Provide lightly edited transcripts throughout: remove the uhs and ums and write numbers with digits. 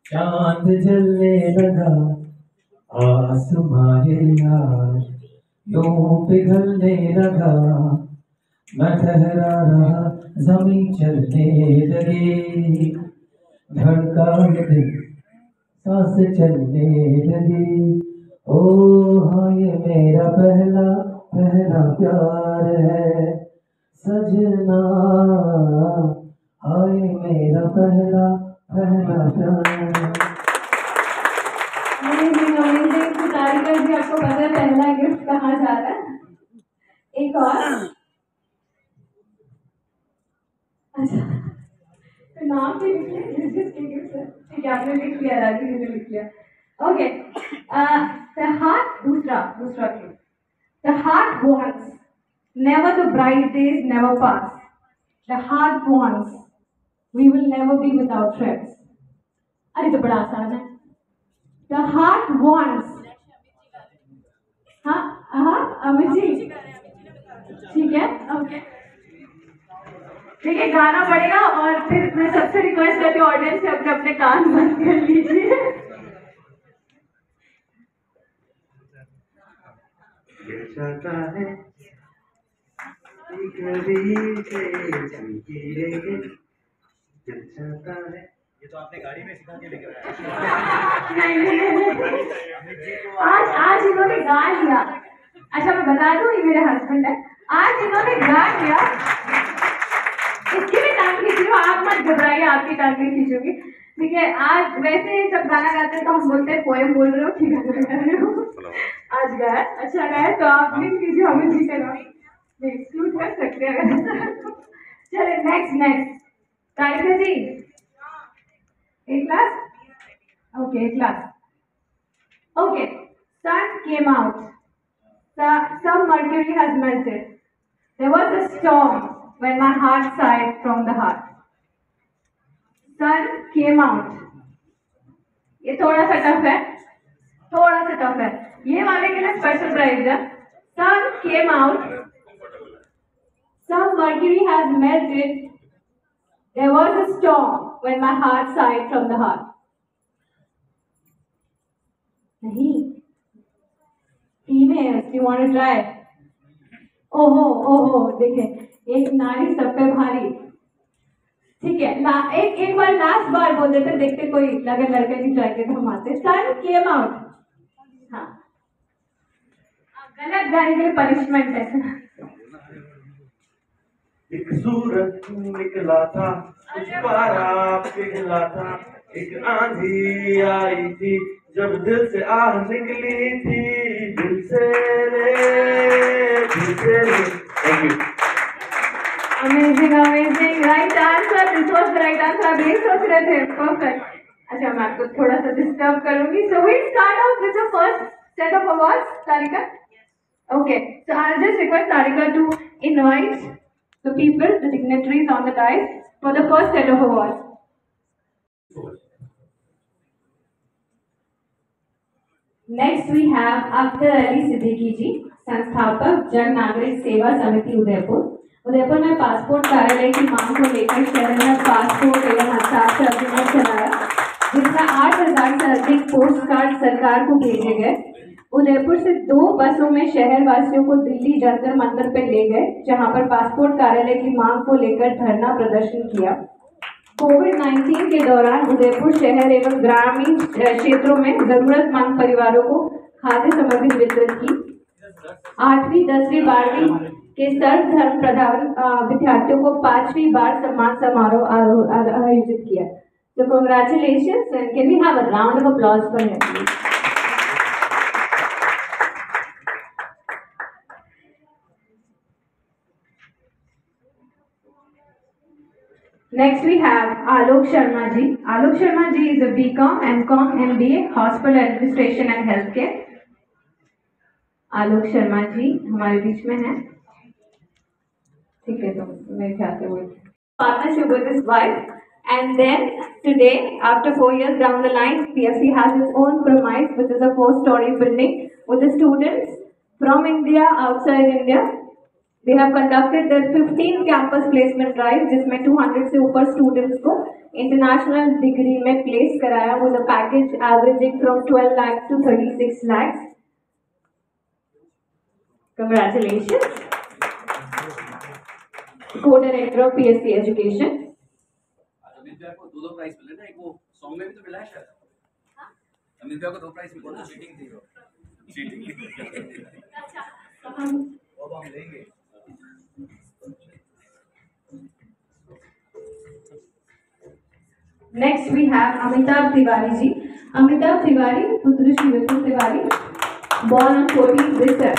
चांद जलने लगा आसमां है यार, यूं पिघलने लगा, मैं ठहरा रहा, जमीन चलने लगी, धड़का दिल, सांस चलने लगी। ओ हाँ, ये मेरा पहला पहला प्यार है सजना, हाय मेरा पहला पहला प्यार। Amazing amazing. तो तारिका जी, आपको पता है पहला गिफ्ट कहाँ जा रहा है? एक और। अच्छा, तो नाम भी लिख लिया जिसके गिफ्ट है। ठीक है, आपने लिख लिया, राजू जी ने लिख लिया। ओके। द हार्ट, दूसरा दूसरा clue. The heart wants, never the bright days never pass. The heart wants, we will never be without friends. अरे तो बड़ा आसान है। The heart wants, हाँ हाँ, अमित जी, ठीक है, ओके, ठीक है, गाना पड़ेगा और फिर मैं सबसे रिक्वेस्ट करती हूँ ऑडियंस से अपने अपने कान बंद कर लीजिए। ये चाहता है कभी से जिएंगे, ये चाहता है। ये तो आपने गाड़ी में सिखा के लेकर आया। नहीं, आज आज इन्होंने गा लिया। अच्छा, मैं बता दूं, ये मेरे हस्बैंड है। आज इन्होंने गा लिया। इसकी भी टांग खींच रही हूँ, आप मत घबराइए, आपकी टांग नहीं खींचूंगी। ठीक है, आज वैसे जब गाना गाते हैं तो हम बोलते हैं पोएम बोल रहे हो कि गाना गा रहे हो। आज गाया, अच्छा गाया, तो आप लिख लीजिए हमें जी का नाम। एक्सक्लूड कर सकते हैं अगर। चलिए नेक्स्ट नेक्स्ट। तारिका जी, एक क्लास, ओके, एक class, okay. Sun came out. Some mercury has melted. There was a storm when my heart sighed from the heart. Sun came out. ये थोड़ा सा टफ है, थोड़ा सा टफ है। ये वाले के लिए स्पेशल प्राइज है। Sun came out. Some mercury has melted. There was a storm when my heart sighed from the heart. नहीं, females, you want to try? ओहो ओहो, देखिए, एक नारी सब पे भारी। ठीक है, एक एक बार लास्ट बार बोल देते, देखते कोई लगे लड़के नहीं ट्राई के हम आते। सन केम आउट। हाँ, गलत गाने के लिए पनिशमेंट है। एक सूरज निकला था, कुछ पारा पिघला था, एक आंधी आई थी, जब दिल से आह निकली थी, दिल से रे, दिल से रे। Thank you. Amazing amazing, right answer, this was the right answer. आप यही सोच रहे थे, परफेक्ट। अच्छा, मैं आपको थोड़ा सा डिस्टर्ब करूंगी। So we start off with the first set of awards, Tarika. Okay, so I'll just request Sarika to invite the people, the dignitaries on the dais for the first set of awards. Next we have Akhtar Ali Siddiqui जी, संस्थापक जन नागरिक सेवा समिति उदयपुर। उदयपुर में passport कार्यालय की मांग को लेकर शहर में पासपोर्ट एवं हस्ताक्षर अभियान चलाया, जिसमें 8,000 से अधिक पोस्ट कार्ड सरकार को भेजे गए। उदयपुर से 2 बसों में शहर वासियों को दिल्ली जंतर मंतर पर ले गए, जहां पर पासपोर्ट कार्यालय की मांग को लेकर धरना प्रदर्शन किया। कोविड-19 के दौरान उदयपुर शहर एवं ग्रामीण क्षेत्रों में जरूरतमंद परिवारों को खाद्य सामग्री वितरित की। 8वीं 10वीं 12वीं के सर्व धर्म प्रधान विद्यार्थियों को 5वीं बार सम्मान समारोह आयोजित किया। तो congratulations and can we have a round of applause for him. Next we have Alok Sharma ji. Alok Sharma ji is a BCom, MCom, MBA, Hospital Administration and Healthcare. Alok Sharma ji हमारे बीच में हैं। ठीक है, तो मेरे ख्याल से वो partnership with his wife, and then today after 4 years down the line, PFC has its own premise, which is a 4-story building with the students from India, outside India, They have conducted their 15 campus placement drive जिसमें 200 से ऊपर students को international degree में place कराया with a package averaging from 12 lakhs to 36 lakhs. Congratulations. Co-director of PSC Education. Amit भैया को दो prize मिले ना, एक वो सॉन्ग में भी तो मिला है शायद। अमित भैया को 2 प्राइज मिले, चीटिंग थी वो, चीटिंग। वो हम लेंगे। Next we have Amitabh Tiwari ji. Amitabh Tiwari, पुत्र श्री विपुल Tiwari, born on 14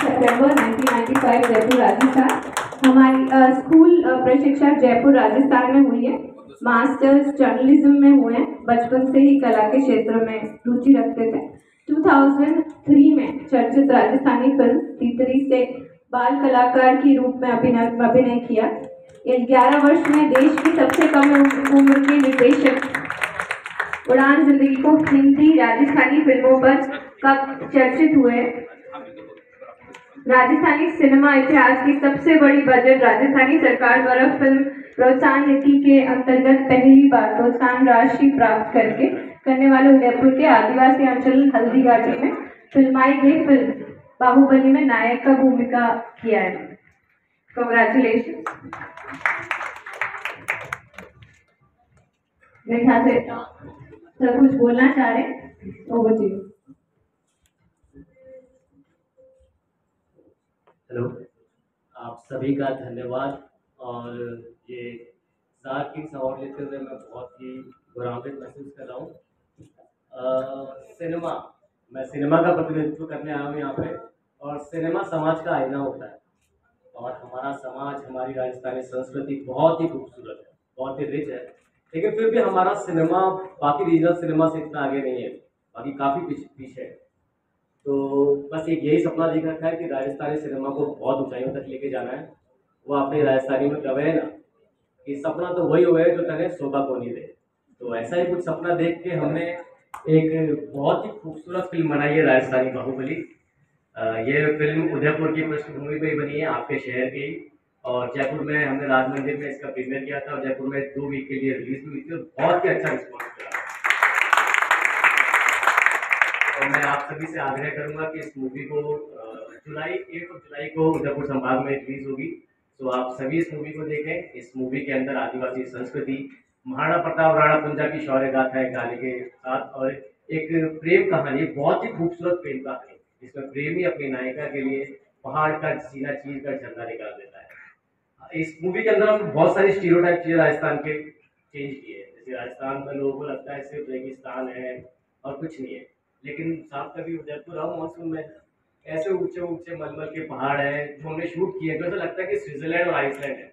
September 1995, Jaipur Rajasthan. हमारी स्कूल प्रशिक्षक जयपुर राजस्थान में हुई है। मास्टर्स जर्नलिज्म में हुए हैं। बचपन से ही कला के क्षेत्र में रुचि रखते थे। 2003 में चर्चित राजस्थानी फिल्म तीतरी से बाल कलाकार के रूप में अभिनय किया। 11 वर्ष में देश की सबसे कम उम्र के निर्देशक उड़ान जिंदगी को हिंदी राजस्थानी फिल्मों पर कब चर्चित हुए। राजस्थानी सिनेमा इतिहास की सबसे बड़ी बजट राजस्थानी सरकार द्वारा फिल्म प्रोत्साहन नीति के अंतर्गत पहली बार प्रोत्साहन राशि प्राप्त करने वाले उदयपुर के आदिवासी अंचल हल्दीघाटी में फिल्माई गई फिल्म बाहुबली में नायक का भूमिका किया है। कंग्रेचुलेशन। मेरे ख्याल से सर कुछ बोलना चाह रहे हैं, ओवर टू यू। हेलो, आप सभी का धन्यवाद। और ये सार्किंग अवार्ड लेते हुए मैं बहुत ही गौरवान्वित महसूस कर रहा हूँ। मैं सिनेमा का प्रतिनिधित्व करने आया हूँ यहाँ पे, और सिनेमा समाज का आईना होता है। और हमारा समाज, हमारी राजस्थानी संस्कृति बहुत ही खूबसूरत है, बहुत ही रिच है, लेकिन फिर भी हमारा सिनेमा बाकी रीजनल सिनेमा से इतना आगे नहीं है, बाकी काफ़ी पीछे है। तो बस एक यही सपना देख रखा है कि राजस्थानी सिनेमा को बहुत ऊंचाइयों तक लेके जाना है। वो अपने राजस्थानी में कहे ना कि सपना तो वही हुआ है जो तने शोभा को नहीं दे। तो ऐसा ही कुछ सपना देख के हमने एक बहुत ही खूबसूरत फिल्म बनाई है, राजस्थानी बाहुबली। ये फिल्म उदयपुर की पृष्ठभूमि पे ही बनी है, आपके शहर की। और जयपुर में हमने राज मंदिर में इसका प्रीमियर किया था, और जयपुर में 2 वीक के लिए रिलीज हुई थी, और बहुत ही अच्छा रिस्पॉन्स मिला। और मैं आप सभी से आग्रह करूंगा कि इस मूवी को 1 जुलाई को उदयपुर संभाग में रिलीज होगी। तो आप सभी इस मूवी को देखें। इस मूवी के अंदर आदिवासी संस्कृति, महाराणा प्रताप राणा कुंजा की शौर्य गाथा है गाने के साथ, और एक प्रेम कहानी, बहुत ही खूबसूरत प्रेम कहानी, जिसमें प्रेमी अपनी नायिका के लिए पहाड़ का सीना चीर कर झंडा निकाल देता है। इस मूवी के अंदर हम बहुत सारी स्टीरियोटाइप चीज़ें राजस्थान के चेंज किए हैं। जैसे राजस्थान में लोगों को लगता है सिर्फ रेगिस्तान है और कुछ नहीं है, लेकिन साथ कभी उदयपुर आओ मौसम में ऐसे ऊंचे ऊंचे मलमल के पहाड़ हैं जो हमने शूट किए हैं, तो ऐसा लगता है कि स्विट्जरलैंड और आइसलैंड है।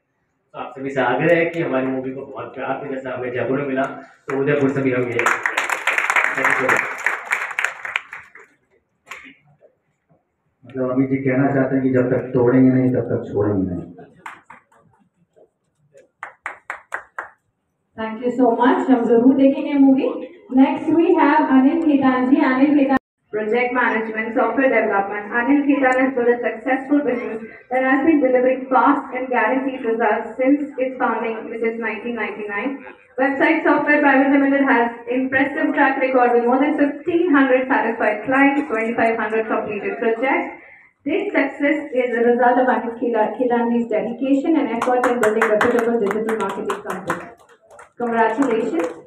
तो आप सभी से आग्रह है कि हमारी मूवी को बहुत प्यार से, जैसा हमें जयपुर में मिला, तो उदयपुर से भी हम ये मतलब अमित जी कहना चाहते हैं कि जब तक तोड़ेंगे नहीं तब तक छोड़ेंगे नहीं। Thank you so much. हम जरूर देखेंगे movie. Next we have Anil Khetan ji. Anil Khetan, Project Management, Software Development. Anil Khitan has built a successful business that has been delivering fast and guaranteed results since its founding, which is 1999. Website Software Private Limited has impressive track record with more than 1,500 satisfied clients, 2,500 completed projects. This success is a result of Anil Khitan's dedication and effort in building reputable digital marketing company. Congratulations.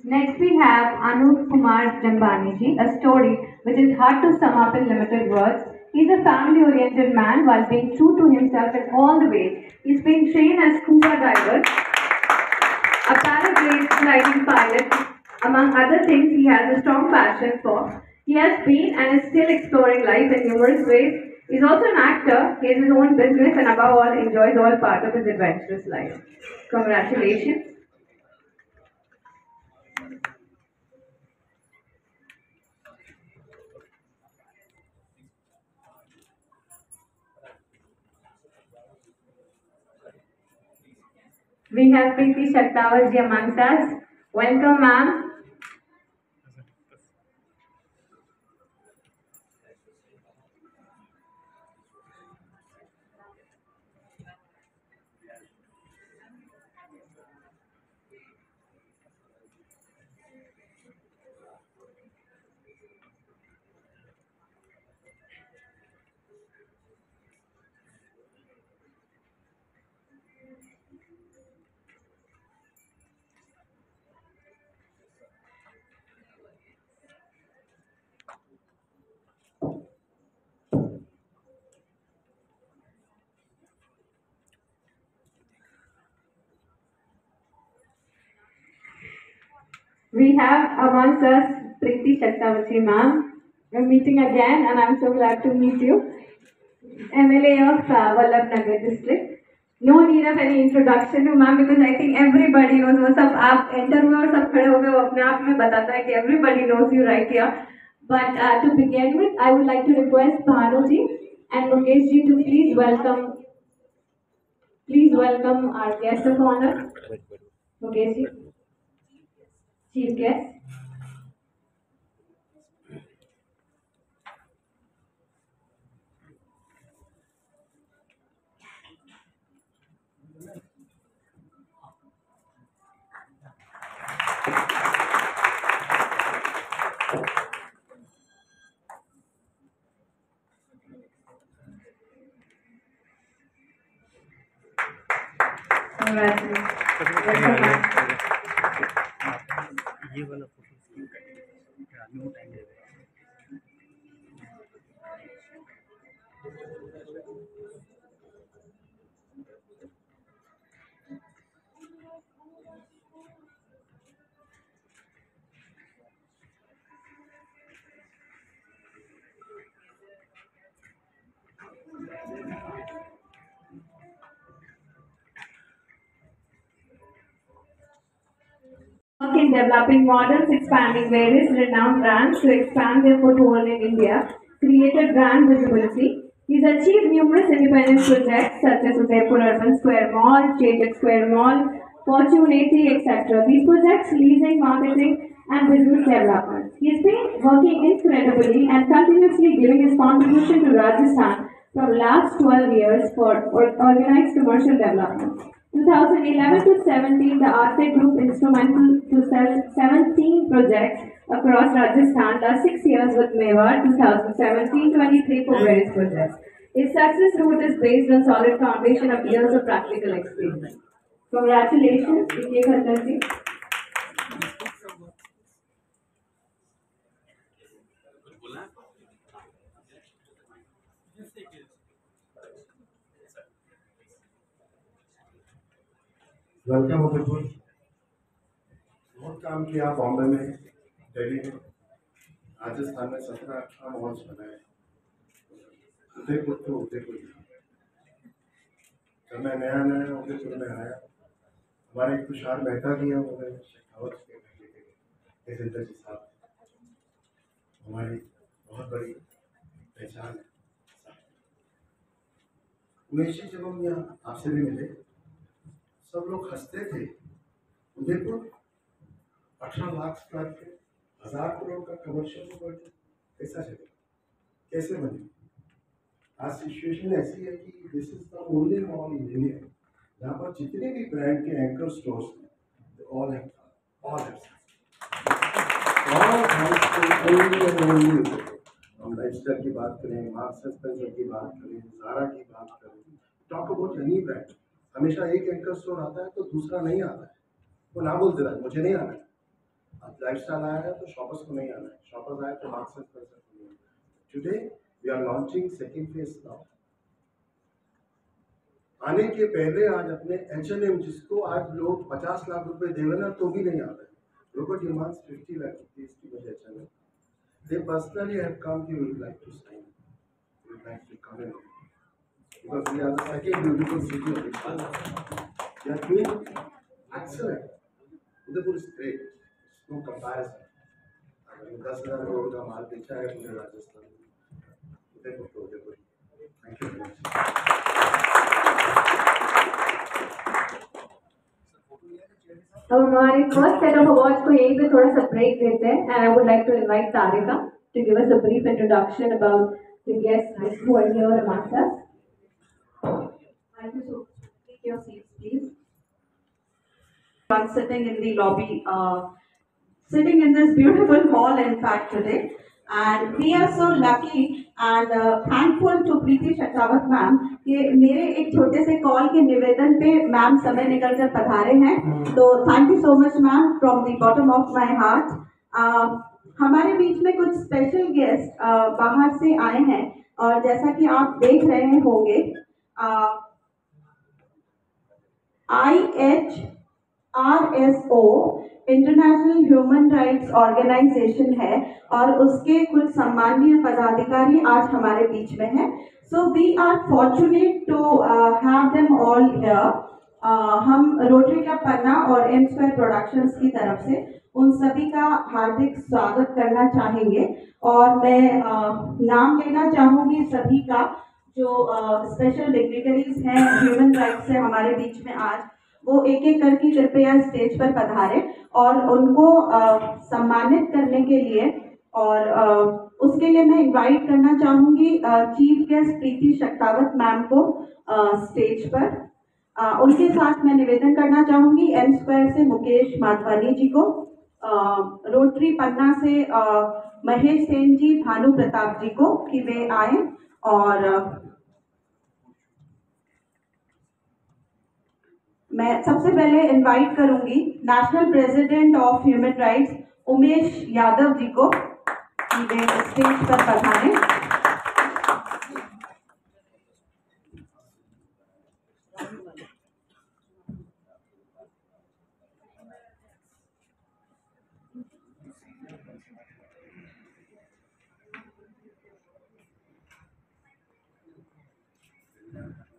Next we have Anup Kumar Jambani ji, a story which is hard to sum up in limited words. He's a family-oriented man while being true to himself in all the ways. He's been trained as scuba diver, a paragliding pilot, among other things he has a strong passion for. He has been and is still exploring life in numerous ways. He's also an actor, he has his own business, and above all enjoys all part of his adventurous life. Congratulations. We have Preeti Shaktawat ji amongst us. Welcome, ma'am. We have amongst us Preeti Chakravarti ma'am. We're meeting again and I'm so glad to meet you. MLA of Vallabhnagar district. No need of any introduction to ma'am because I think everybody knows. वो सब आप enter हुए और सब खड़े हो गए वो अपने आप में बताता है कि everybody knows you right here. But to begin with, I would like to request Bhanu ji and Mukesh ji to please welcome our guest of honor, Mukesh ji, chief guest. Work in developing models, expanding various renowned brands to expand their foothold in India, created brand visibility. He's achieved numerous independent projects such as Udaipur Urban Square Mall, Chetak Square Mall, Fortune 80, etc. These projects leasing, marketing, and business development. He has been working incredibly and continuously giving his contribution to Rajasthan from last 12 years for organized commercial development. 2011 to 17, the Arte Group instrumental to sell 17 projects across Rajasthan, last 6 years with Mewar, 2017-23 for various projects. His success route is based on solid foundation of years of practical experience. Congratulations, Vijay Khattar ji. Welcome Udaipur. बहुत काम किया बॉम्बे में, दिल्ली में, राजस्थान में 17-18 malls बनाए। उदयपुर तो उदयपुर। जब मैं नया नया उदयपुर में आया, हमारे एक तुषार मेहता जी हैं, उन्होंने शेखावत के बेटे के जिंदर जी साहब हमारी बहुत बड़ी पहचान है। उमेश जी, जब हम यहाँ आपसे भी मिले, सब लोग हंसते थे। उदयपुर 18 लाख स्क्वायर फीट, 1000 करोड़ का कमर्शियल प्रॉपर्टी कैसा चलेगा, कैसे बने? आज सिचुएशन ऐसी है कि this is the only mall in India जहाँ पर जितने भी ब्रांड के एंकर स्टोर्स हैं, ऑल हैव हम लाइफस्टाइल की बात करें, मार्क्स एंड स्पेंसर की बात करें, ज़ारा की बात करें, टॉक अबाउट एनी ब्रांड, हमेशा एक एंकर स्टोर आता है तो दूसरा नहीं आता है। वो ना बोल देता है मुझे नहीं आना है। अब लाइफस्टाइल आया है तो शॉपर्स को नहीं आना है, शॉपर्स आए तो मार्क्स एंड स्पेंसर को नहीं आना है। Today we are launching second phase now. आने के पहले आज अपने H&M, जिसको आज लोग 50 लाख रुपए देवे ना तो भी नहीं आता है, लोगों डिमांड्स 50 लाख रुपीस की वजह H&M। They personally have come here, we would like to sign, we would like to come in because we are the second beautiful city of India. We are doing excellent. Udaipur is great, no comparison. अगर 10,000 करोड़ का माल बेचा है पूरे राजस्थान में, उदयपुर तो Udaipur. Thank you very much. अब हमारे first set of awards को यहीं पे थोड़ा सा ब्रेक देते हैं, and I would like to invite Sarika to give us a brief introduction about the guest who are here amongst us. Thank you so much. Take your seats, please. One sitting in the lobby, sitting in this beautiful hall, in fact, today. And we are so lucky and thankful to Preeti Shekhawat ma'am कि मेरे एक छोटे से call के निवेदन पे ma'am समय निकल कर पधारे हैं. तो thank you so much ma'am from the bottom of my heart. हमारे बीच में कुछ स्पेशल गेस्ट बाहर से आए हैं और जैसा कि आप देख रहे होंगे IHRSO international human rights organisation है और उसके कुछ सम्माननीय पदाधिकारी आज हमारे बीच में हैं. So we are fortunate to have them all here. हम रोटरी क्लब पन्ना और एम स्क्वायर प्रोडक्शंस की तरफ से उन सभी का हार्दिक स्वागत करना चाहेंगे और मैं नाम लेना चाहूँगी सभी का जो स्पेशल डिग्निटरीज हैं ह्यूमन राइट्स से हमारे बीच में आज, वो एक एक करके कृपया स्टेज पर पधारे और उनको सम्मानित करने के लिए और उसके लिए मैं इनवाइट करना चाहूँगी चीफ गेस्ट प्रीति शेखावत मैम को स्टेज पर. उनके साथ मैं निवेदन करना चाहूँगी एम स्क्वायर से मुकेश माधवानी जी को, रोटरी पन्ना से महेश सेन जी, भानु प्रताप जी को कि वे आए. और मैं सबसे पहले इनवाइट करूंगी national president of human rights Umesh Yadav ji को कि वे स्टेज पर पधारें.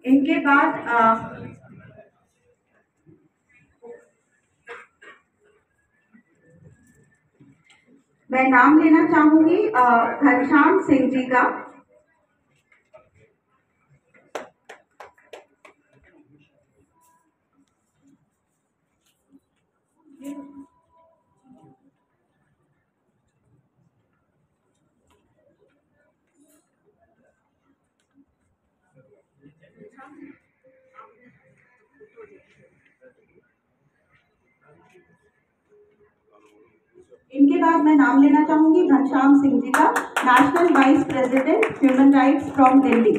इनके बाद मैं नाम लेना चाहूंगी घनश्याम सिंह जी का. इनके बाद मैं नाम लेना चाहूंगी घनश्याम सिंह जी का, national vice president human rights from Delhi.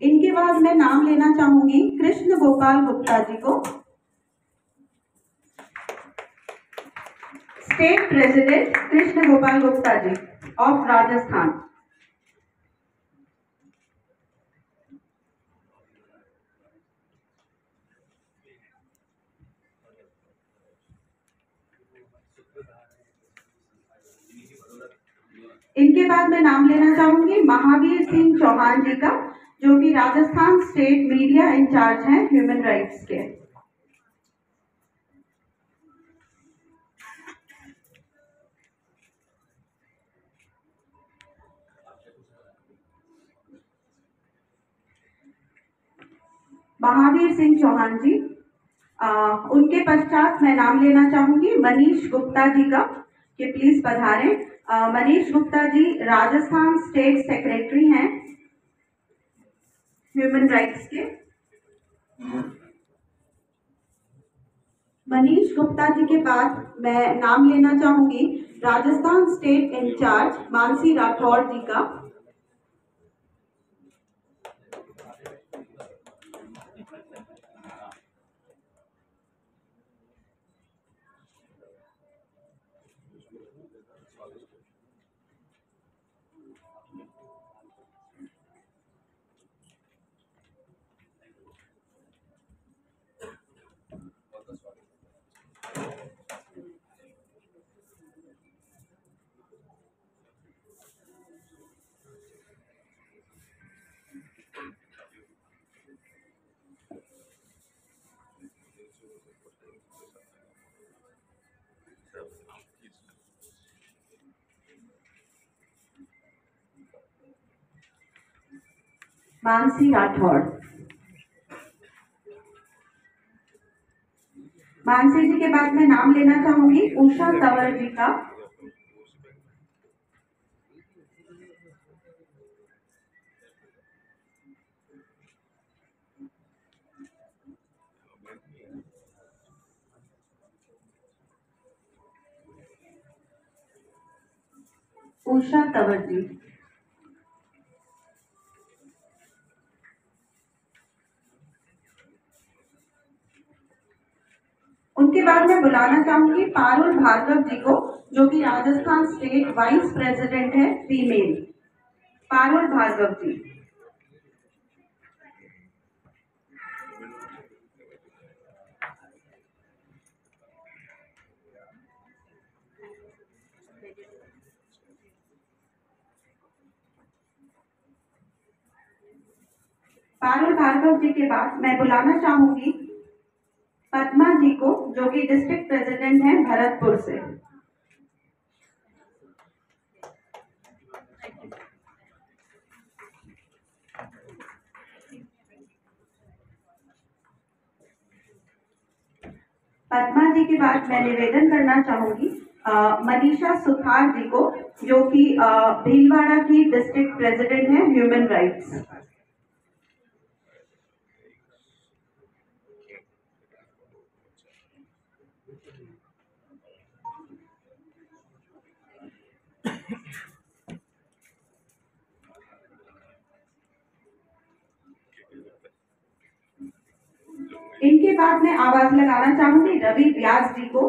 इनके बाद मैं नाम लेना चाहूंगी कृष्ण गोपाल गुप्ता जी को, state president Krishna Gopal Gupta ji of Rajasthan. इनके बाद मैं नाम लेना चाहूंगी महावीर सिंह चौहान जी का, जो कि राजस्थान स्टेट मीडिया इंचार्ज हैं ह्यूमन राइट्स के. महावीर सिंह चौहान जी. उनके पश्चात मैं नाम लेना चाहूंगी मनीष गुप्ता जी का कि प्लीज पधारें. मनीष गुप्ता जी राजस्थान स्टेट सेक्रेटरी हैं ह्यूमन राइट्स के. मनीष गुप्ता जी के बाद मैं नाम लेना चाहूंगी राजस्थान स्टेट इंचार्ज मानसी राठौड़ जी का. मानसी राठौड़। मानसी जी के बाद मैं नाम लेना चाहूंगी उषा तंवर जी का। उषा तंवर जी। उनके बाद मैं बुलाना चाहूंगी पारुल भार्गव जी को, जो कि राजस्थान स्टेट वाइस प्रेसिडेंट है, फीमेल। पारुल भार्गव जी। पारुल भार्गव जी के बाद मैं बुलाना चाहूंगी पद्मा जी को, जो कि डिस्ट्रिक्ट प्रेसिडेंट है भरतपुर से। पद्मा जी के बाद मैं निवेदन करना चाहूंगी मनीषा सुथार जी को, जो कि भीलवाड़ा की डिस्ट्रिक्ट प्रेसिडेंट है ह्यूमन राइट्स। इनके बाद मैं आवाज लगाना चाहूंगी रवि व्यास जी को,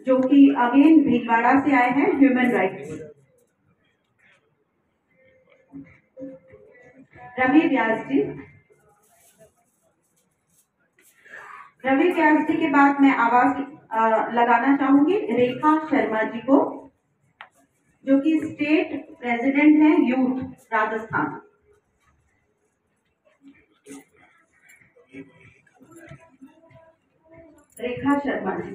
जो कि अगेन भीलवाड़ा से आए हैं ह्यूमन राइट्स। रवि व्यास जी। रवि व्यास जी के बाद मैं आवाज लगाना चाहूंगी रेखा शर्मा जी को, जो कि स्टेट प्रेसिडेंट है यूथ राजस्थान। रेखा शर्मा जी।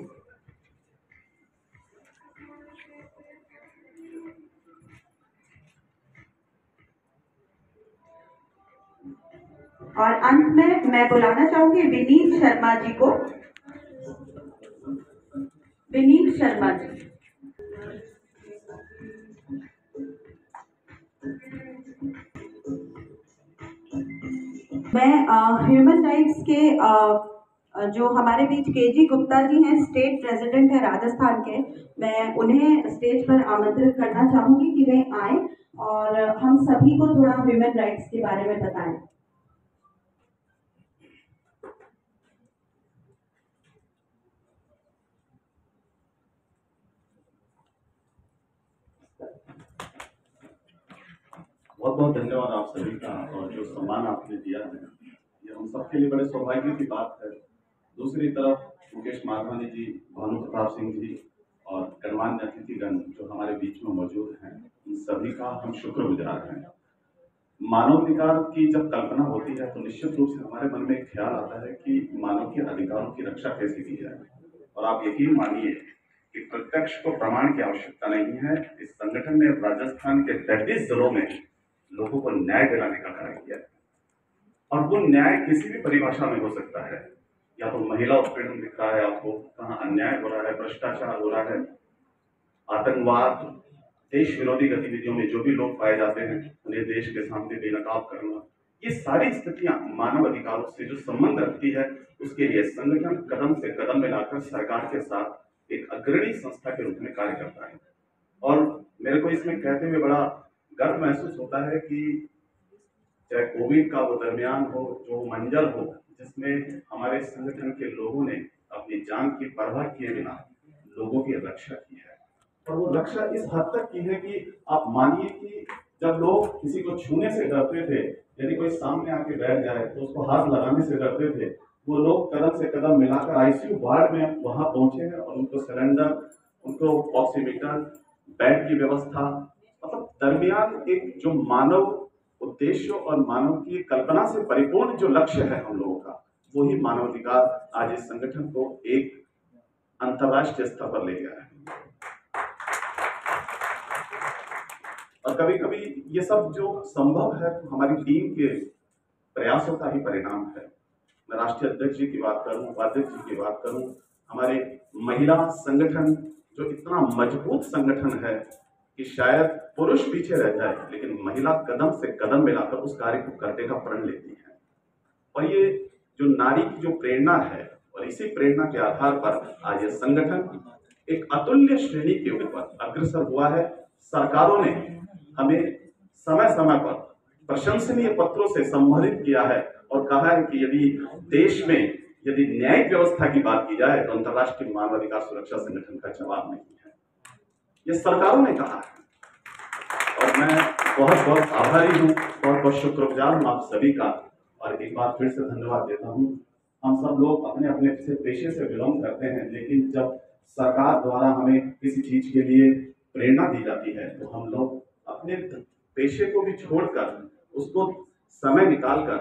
और अंत में मैं बुलाना चाहूंगी विनीत शर्मा जी को। विनीत शर्मा जी। मैं ह्यूमन राइट्स के जो हमारे बीच केजी गुप्ता जी हैं, स्टेट प्रेसिडेंट है राजस्थान के, मैं उन्हें स्टेज पर आमंत्रित करना चाहूंगी कि वे आए और हम सभी को थोड़ा ह्यूमन राइट्स के बारे में बताएं। बहुत बहुत धन्यवाद आप सभी का, और जो सम्मान आपने दिया है ये हम सबके लिए बड़े सौभाग्य की बात है। दूसरी तरफ मुकेश माधवानी जी, भानु प्रताप सिंह जी और गणमान्य अतिथिगण जो हमारे बीच में मौजूद हैं, इन सभी का हम शुक्रगुजार हैं। मानवाधिकार की जब कल्पना होती है तो निश्चित रूप से हमारे मन में एक ख्याल आता है कि मानव के अधिकारों की रक्षा कैसे की जाए। और आप यकीन मानिए कि प्रत्यक्ष को प्रमाण की आवश्यकता नहीं है। इस संगठन ने राजस्थान के 33 जिलों में लोगों को न्याय दिलाने का कार्य किया है, और वो न्याय किसी भी परिभाषा में हो सकता है। या तो महिला उत्पीड़न दिख रहा है आपको, कहाँ अन्याय हो रहा है, भ्रष्टाचार हो रहा है, आतंकवाद, देश विरोधी गतिविधियों में जो भी लोग पाए जाते हैं उन्हें देश के सामने बेनकाब करना, ये सारी स्थितियां मानव अधिकारों से जो संबंध रखती है उसके लिए संगठन कदम से कदम मिलाकर सरकार के साथ एक अग्रणी संस्था के रूप में कार्य करता है। और मेरे को इसमें कहते हुए बड़ा गर्व महसूस होता है कि चाहे कोविड का वो दरमियान हो, जो मंजर हो, जिसमें हमारे संगठन के लोगों ने अपनी जान की परवाह किए बिना लोगों की रक्षा की है। और वो रक्षा इस हद तक की है कि आप मानिए कि जब लोग किसी को छूने से डरते थे, यदि कोई सामने आके बैठ जाए तो उसको हाथ लगाने से डरते थे, वो लोग कदम से कदम मिलाकर आईसीयू वार्ड में वहां पहुंचे हैं और उनको सिलेंडर, उनको ऑक्सीमीटर, बेड की व्यवस्था, मतलब दरमियान एक जो मानव उद्देश्य और मानव की कल्पना से परिपूर्ण जो लक्ष्य है हम लोगों का, वही मानवाधिकार आज इस संगठन को एक अंतर्राष्ट्रीय स्तर पर ले गया है। और कभी कभी ये सब जो संभव है तो हमारी टीम के प्रयासों का ही परिणाम है। मैं राष्ट्रीय अध्यक्ष जी की बात करूं, उपाध्यक्ष जी की बात करूं, हमारे महिला संगठन जो इतना मजबूत संगठन है कि शायद पुरुष पीछे रह जाए लेकिन महिला कदम से कदम मिलाकर उस कार्य को करने का प्रण लेती है। और ये जो नारी की जो प्रेरणा है और इसी प्रेरणा के आधार पर आज ये संगठन एक अतुल्य श्रेणी के ऊपर अग्रसर हुआ है। सरकारों ने हमें समय समय पर प्रशंसनीय पत्रों से संबोधित किया है और कहा है कि यदि देश में यदि न्यायिक व्यवस्था की बात की जाए तो अंतर्राष्ट्रीय मानवाधिकार सुरक्षा संगठन का जवाब नहीं है। ये सरकारों ने कहा है और मैं बहुत बहुत आभारी हूँ, बहुत बहुत शुक्रगुजार हूँ आप सभी का। और एक बार फिर से धन्यवाद देता हूँ। हम सब लोग अपने अपने पेशे से बिलोंग करते हैं, लेकिन जब सरकार द्वारा हमें किसी चीज के लिए प्रेरणा दी जाती है तो हम लोग अपने पेशे को भी छोड़कर उसको समय निकालकर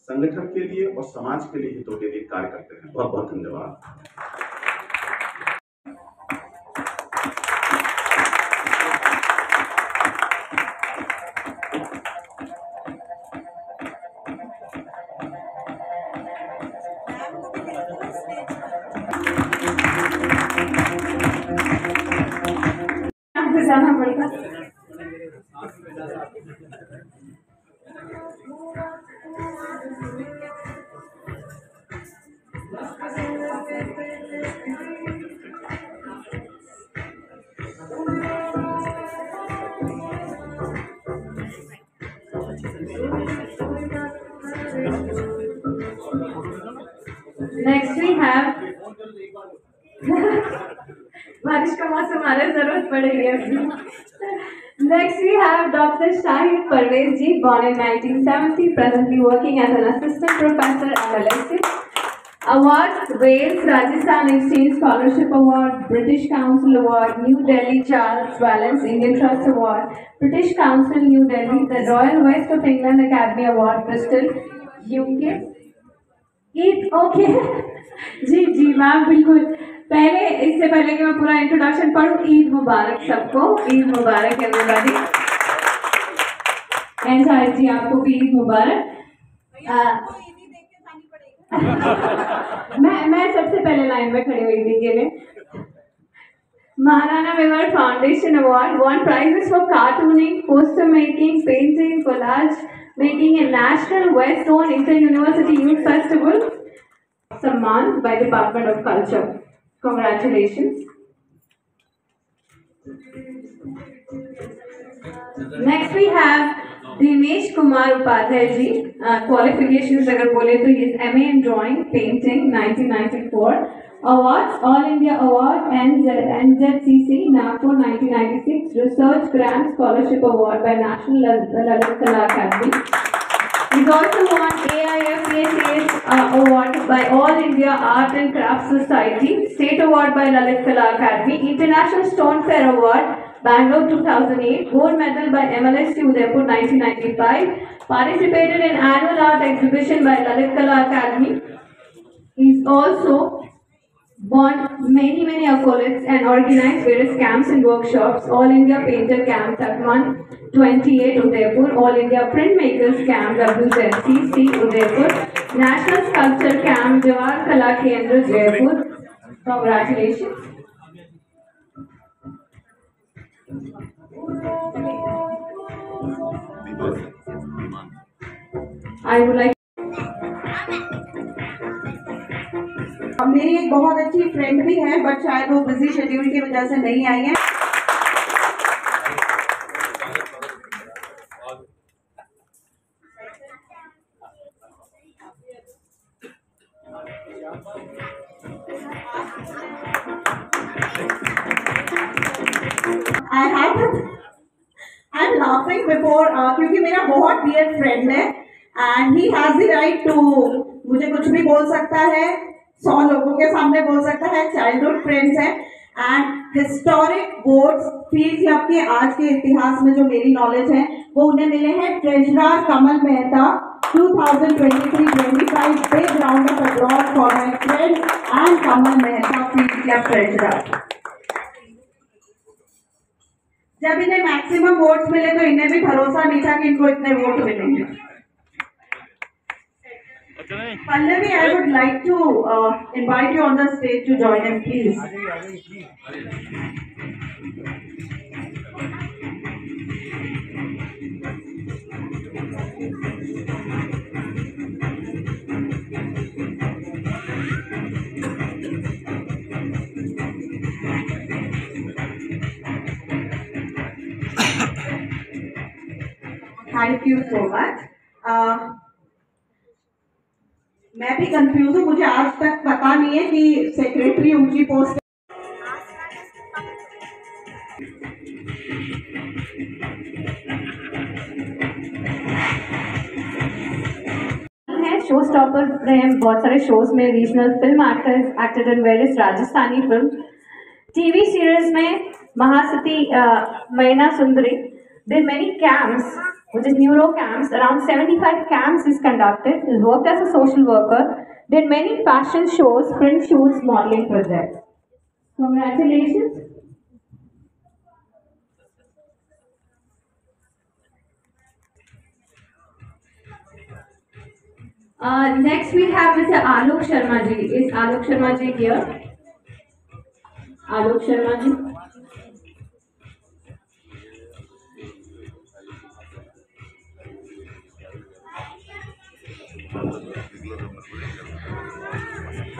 संगठन के लिए और समाज के लिए हितों के लिए कार्य करते हैं। बहुत बहुत धन्यवाद। जाना पड़ेगा। Next we have बारिश का मौसम आ रहा है, जरूरत पड़ेगी अपनी। Next we have Dr. Shahid Parvez ji, born in 1970, presently working as an assistant professor at LSE. Awards: Wales Rajasthan Exchange Scholarship Award, British Council Award, New Delhi Charles Valence Indian Trust Award, British Council New Delhi, the Royal West of England Academy Award, Bristol, UK. Okay जी जी ma'am, बिल्कुल। पहले इससे पहले कि मैं पूरा introduction पढ़ूं, ईद मुबारक सबको, ईद मुबारक एवरीबॉडी। एंड शाहिद जी आपको भी ईद मुबारक। मैं सबसे पहले लाइन में खड़ी हुई थी के लिए। Maharana Mewar foundation award won prizes for cartooning, poster making, painting, collage making in National West Zone Inter-University Youth Festival, Samman by Department of Culture. Congratulations. Next we have Dinesh Kumar Upadhyay ji. Qualifications अगर बोले तो he is MA in Drawing, Painting, 1994. Awards: All India Award, NZCC, Nagpur, 1996. Research Grant Scholarship Award by National Lalit Kala Academy. He's also won AIFACS Award by All India Art and Crafts Society, State Award by Lalit Kala Academy, International Stone Fair Award, Bangalore 2008, Gold Medal by MLST Udaipur 1995, participated in Annual Art Exhibition by Lalit Kala Academy. He's also won many accolades and organized various camps and workshops. All India Painter Camp Takman 28 Udaipur, All India Printmakers Camp WZCC Udaipur, National Sculpture Camp Jawar Kala Kendra Jaipur. Congratulations. I would like मेरी एक बहुत अच्छी friend भी है, but शायद वो busy schedule की वजह से नहीं आई है। I'm laughing before क्योंकि मेरा बहुत डियर फ्रेंड है and he has the right to मुझे कुछ भी बोल सकता है, 100 लोगों के सामने बोल सकता है, चाइल्डहुड फ्रेंड्स है and historic votes field club के आज के इतिहास में जो मेरी नॉलेज है वो उन्हें मिले हैं treasurer Kamal Mehta 2023-25 big round of applause for my friend and Kamal Mehta field club treasurer. जब इन्हें मैक्सिमम वोट्स मिले तो इन्हें भी भरोसा नहीं था कि इनको इतने वोट मिलेंगे। Pallavi, I would like to invite you on the stage to join in, please. Thank you so much. मैं भी कंफ्यूज हूँ, मुझे आज तक पता नहीं है कि सेक्रेटरी ऊंची पोस्ट है। शो स्टॉपर रहे हैं बहुत सारे शोज में, regional film actors acted in various Rajasthani film, TV serials में महासती मैना सुंदरी. There are many camps, which is neuro camps. Around 75 camps is conducted. He's worked as a social worker. Did many fashion shows, print shoots, modeling projects. Congratulations. Next we have Mr. Alok Sharma ji. Is Alok Sharma ji here? Alok Sharma ji.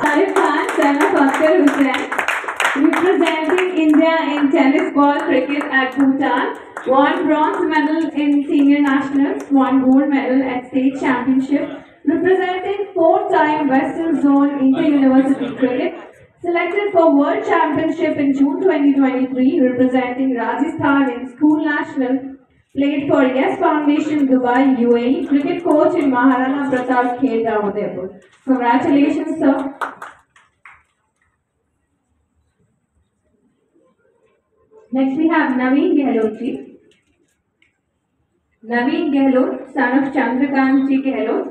Arif Khan, son of Akhtar Hussain, representing India in tennis ball cricket at Bhutan, won bronze medal in senior nationals, won gold medal at state championship, representing 4-time Western Zone Inter-University Cricket, selected for World Championship in June 2023, representing Rajasthan in school national, played for Yes Foundation Dubai, UAE, cricket coach in Maharana Pratap Khel Ground, Udaipur. Congratulations, sir. Next we have Naveen Gehlot ji. Naveen Gehlot, son of Chandrakant ji Gehlot.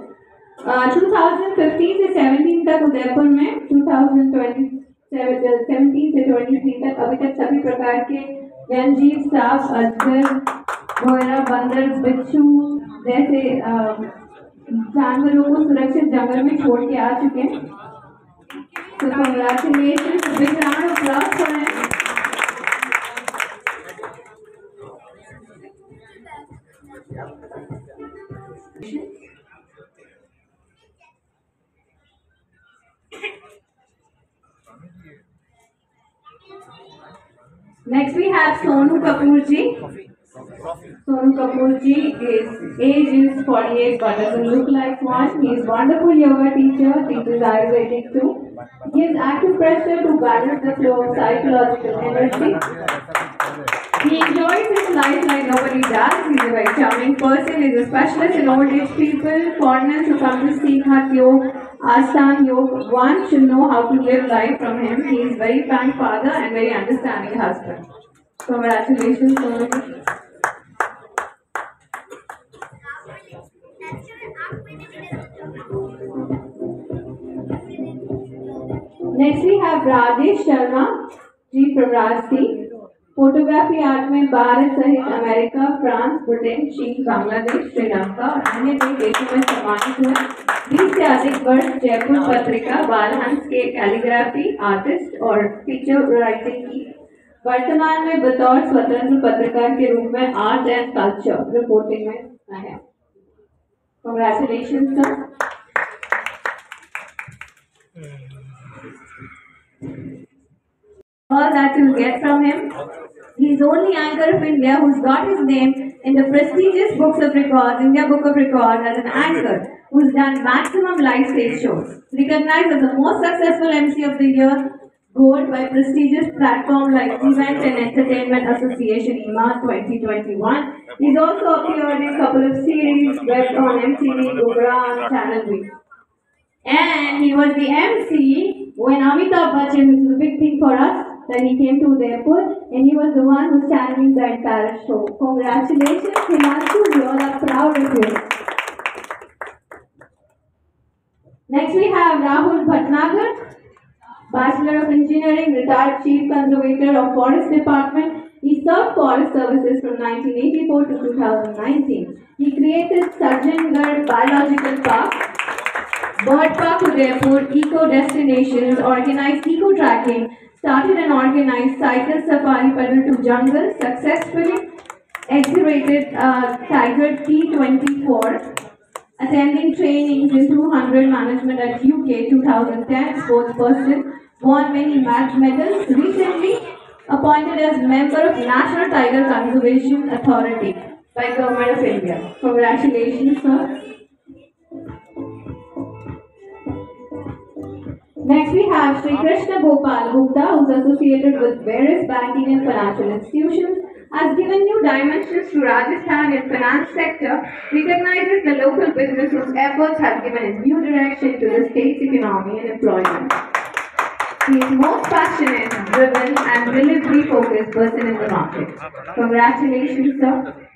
2015 से 17 तक उदयपुर में, 2017 से 23 तक अभी तक सभी प्रकार के वन्यजीव, सांप, अजगर, घोड़ा, बंदर, बिच्छू जैसे जानवरों को सुरक्षित जंगल में छोड़ के आ चुके हैं. तो congratulations, big round of applause for him. Next we have Sonu Kapoor ji. Sonu Kapoor ji, his age is 48 but doesn't look like one. He is wonderful yoga teacher, teaches Ayurvedic too. He has active pressure to balance the flow of psychological energy. He enjoys his life like nobody does. He is a very charming person. He is a specialist in old age people. Foreigners who come to seek Hatha Yoga, Ashtanga Yoga, one should know how to live life from him. He is very kind father and very understanding husband. Congratulations, Sonu. Next we have Rajesh Sharma ji from Rajti. Photography art में भारत सहित America, France, Britain, चीन, बांग्लादेश, श्रीलंका और अन्य कई देशों में सम्मानित हुए. 20 से अधिक वर्ष जयपुर पत्रिका बालहंस के कैलीग्राफी आर्टिस्ट और फीचर राइटिंग की. वर्तमान में बतौर स्वतंत्र पत्रकार के रूप में आर्ट एंड कल्चर रिपोर्टिंग में है. Congratulations, sir. All that you'll get from him. He is the only anchor of India who's got his name in the prestigious books of records, India Book of Records, as an anchor who's done maximum live stage shows. Recognized as the most successful MC of the year, Gold, by prestigious platform like Event and Entertainment Association EMA 2021. He's also appeared in a couple of series, web on MTV, Gubra, and Channel V. And he was the MC when Amitabh Bachchan, which is a big thing for us, that he came to Udaipur, and he was the one who's channeling the entire show. Congratulations, Himanshu, we all are proud of you. Next we have Rahul Bhatnagar, Bachelor of Engineering, retired Chief Conservator of Forest Department. He served Forest Services from 1984 to 2019. He created Sajjangarh Biological Park, Bird Park Udaipur Eco Destinations organized eco tracking, started an organized cycle safari pedal to jungle, successfully exhibted Tiger T24, attending trainings in 200 management at UK 2010 sports person, won many medals, recently appointed as member of National Tiger Conservation Authority by Government of India. Congratulations, sir. Next we have Sri Krishna Gopal Gupta, who is associated with various banking and financial institutions, has given new dimensions to Rajasthan in finance sector, recognizes the local business whose efforts have given a new direction to the state's economy and employment. He is most passionate, driven and delivery focused person in the market. Congratulations, sir.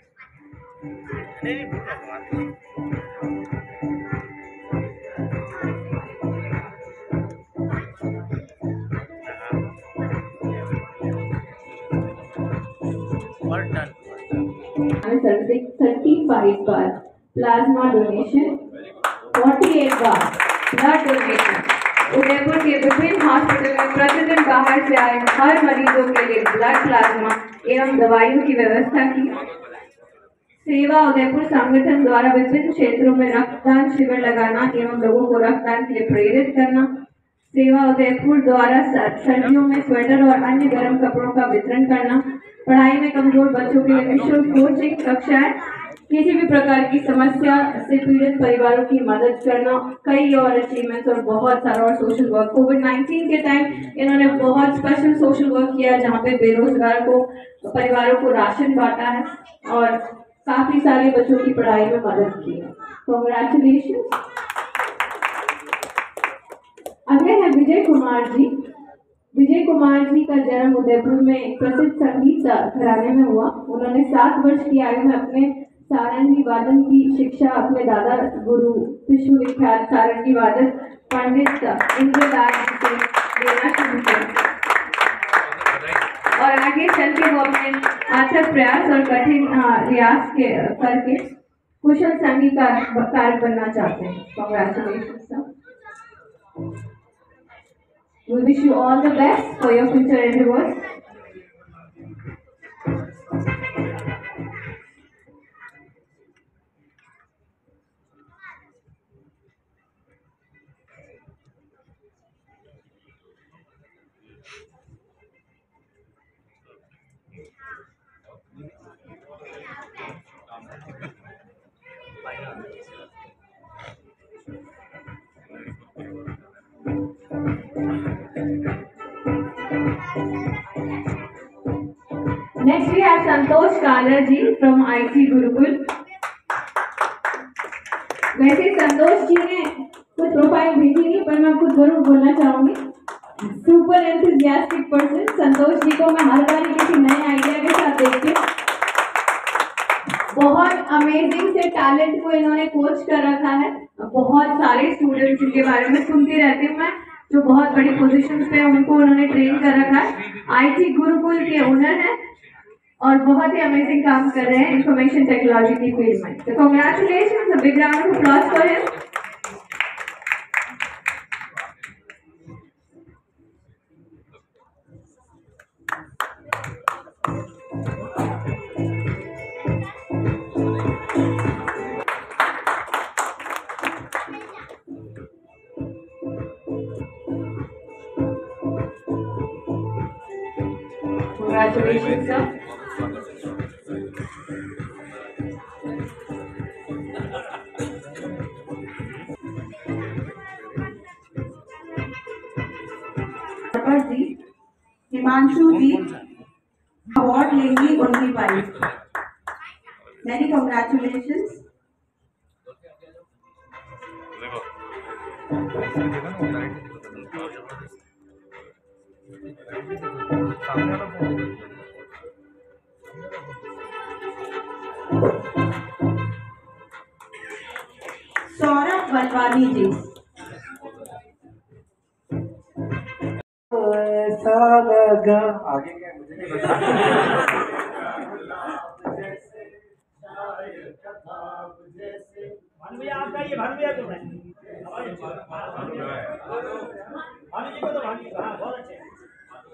Servicing 35 bar plasma donation, 48 bar blood donation. Udaipur के विभिन्न hospital में प्रतिदिन बाहर से आए हर मरीजों के लिए ब्लड प्लाज्मा एवं दवाइयों की व्यवस्था की। सेवा उदयपुर संगठन द्वारा विभिन्न क्षेत्रों में रक्तदान शिविर लगाना एवं लोगों को रक्तदान के लिए प्रेरित करना। सेवा उदयपुर द्वारा सर्दियों में स्वेटर और अन्य गर्म कपड़ों का वितरण करना। पढ़ाई में कमजोर बच्चों के लिए निःशुल्क कोचिंग कक्षाएं, किसी भी प्रकार की समस्या से पीड़ित परिवारों की मदद करना, कई और अचीवमेंट्स और बहुत सारा और सोशल वर्क। कोविड-19 के टाइम इन्होंने बहुत स्पेशल सोशल वर्क किया, जहाँ पे बेरोजगार को परिवारों को राशन बांटा है और काफी सारे बच्चों की पढ़ाई में मदद की है। कॉन्ग्रेचुलेशन। अगले हैं विजय कुमार जी। विजय कुमार जी का जन्म उदयपुर में एक प्रसिद्ध संगीत घराने में हुआ। उन्होंने 7 वर्ष की आयु में अपने सारंगी वादन की शिक्षा अपने दादा गुरु विश्वविख्यात सारंगी वादक पंडित इंद्रदास जी से लेना शुरू किया और आगे चल के वो अपने अथक प्रयास और कठिन रियाज के करके कुशल संगीतकार बनना चाहते हैं। Congratulation sir. We wish you all the best for your future endeavors. Next we have Santosh Kala ji from IT Gurukul. वैसे संतोष जी ने कुछ प्रोफाइल भेजी नहीं, पर मैं खुद जरूर बोलना चाहूंगी। Super enthusiastic person Santosh ji को मैं हर बार किसी नए आइडिया के साथ देखती हूँ। बहुत अमेजिंग से टैलेंट को इन्होंने कोच कर रखा है। बहुत सारे स्टूडेंट्स जिनके बारे में सुनती रहती हूँ मैं, जो बहुत बड़ी पोजीशंस पे उनको उन्होंने ट्रेन कर रखा है। IT गुरुकुल के ओनर हैं और बहुत ही अमेजिंग काम कर रहे हैं इंफॉर्मेशन टेक्नोलॉजी की फील्ड में। तो congratulations, a big round of applause for him. Congratulations, sir. जी हिमांशु जी अवार्ड लेंगी उनकी wife. Many congratulations. Saurabh Vanwani ji. ऐसा लगा आगे क्या मुझे नहीं पता। भानु भैया आपका ये भानु भैया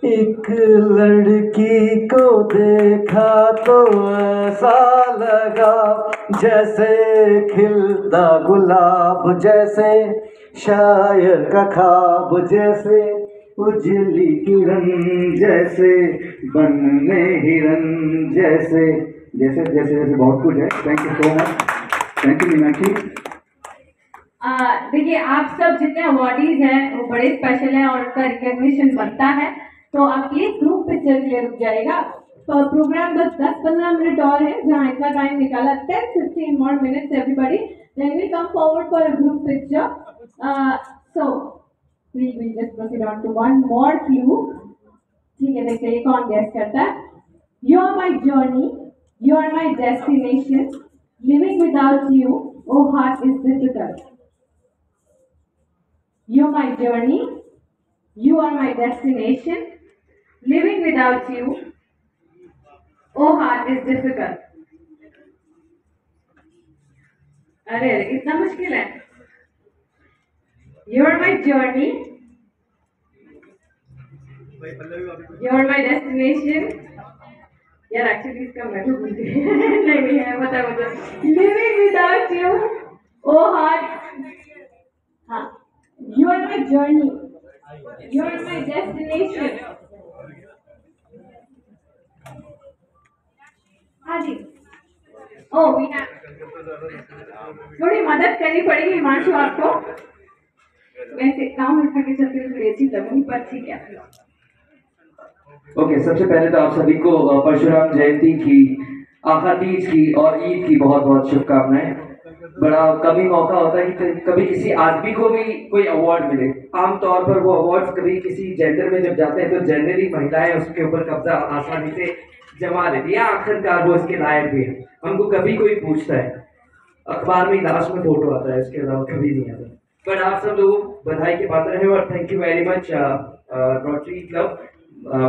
एक लड़की को देखा तो ऐसा लगा जैसे खिलता गुलाब, जैसे शायर का ख्वाब, जैसे उजली किरण, जैसे बनने हिरन, जैसे जैसे जैसे जैसे बहुत कुछ है। Thank you so much, thank you Meenakshi. देखिए, आप सब जितने अवॉर्डीज हैं वो बड़े स्पेशल हैं और उनका रिकग्निशन बनता है, तो आप प्लीज ग्रुप पिक्चर के लिए रुक जाएगा। तो प्रोग्राम बस 10-15 मिनट और है, जहाँ इतना टाइम निकाला 10-15 more minutes everybody, then we'll come forward for a group picture. So we will just proceed on to one more clue. ठीक है, देखते हैं कौन गैस करता है। You are my journey, you are my destination, living without you, oh heart is difficult. You are my journey, you are my destination, living without you, oh heart is difficult. अरे इतना मुश्किल है। You are my journey, you are my destination. यार actually इसका मैं तो भूल गई। नहीं है, बता। Living without you, oh heart. हाँ, you are my journey, you are my destination. हाँ जी। Oh, we have थोड़ी मदद करनी पड़ेगी हिमांशु आपको। वैसे काम उठा के चलते हुए अच्छी लगूंगी, पर ठीक है। ओके, सबसे पहले तो आप सभी को परशुराम जयंती की, आखा तीज की और ईद की बहुत बहुत शुभकामनाएं। बड़ा कभी मौका होता है कि कभी किसी आदमी को भी कोई अवार्ड मिले। आमतौर पर वो अवार्ड्स कभी किसी जेंडर में जब जाते हैं तो जनरली महिलाएं उसके ऊपर कब्जा आसानी से जमा लेती है, आखिरकार वो इसके लायक भी है। हमको कभी कोई पूछता है, अखबार में लास्ट में फोटो आता है, उसके अलावा कभी नहीं आता। पर आप सब लोग बधाई के पात्र हैं और thank you very much rotary club,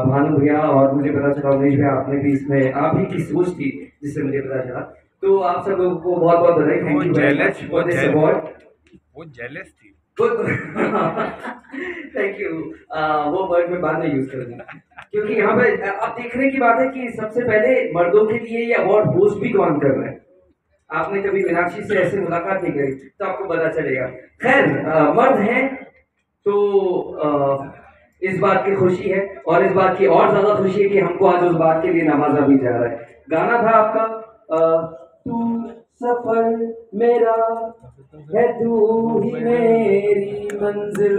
Bhanu भैया, और मुझे पता चला उमेश भैया, आपने भी इसमें आप ही की सोच थी जिससे मुझे पता चला। तो आप सब लोगों को बहुत बहुत बधाई, thank you very much for this award. वो जेलस थी। थैंक यू, वो वर्ड में बाद में यूज करूंगा, क्योंकि यहाँ पे अब देखने की बात है कि सबसे पहले मर्दों के लिए ये अवार्ड होस्ट भी कौन कर रहा है। आपने कभी मीनाक्षी से ऐसे मुलाकात नहीं करी तो आपको पता चलेगा। खैर, मर्द हैं तो इस बात की खुशी है, और इस बात की और ज्यादा खुशी है कि हमको आज उस बात के लिए नवाजा भी जा रहा है। गाना था आपका तू सफर मेरा है, तू ही मेरी मंजिल,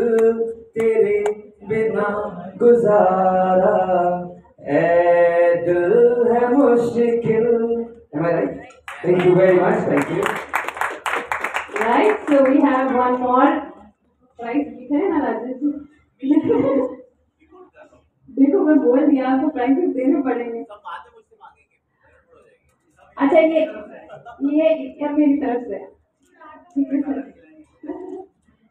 तेरे बिना गुजारा ऐ दिल है मुश्किल। Am I right? Thank you very much. Thank you. Right, so we have one more prize लिखा है ना राजेश जी। देखो मैं बोल दिया, आपको प्राइजेस देने पड़ेंगे। अच्छा, ये मेरी तरफ से ठीक है सर।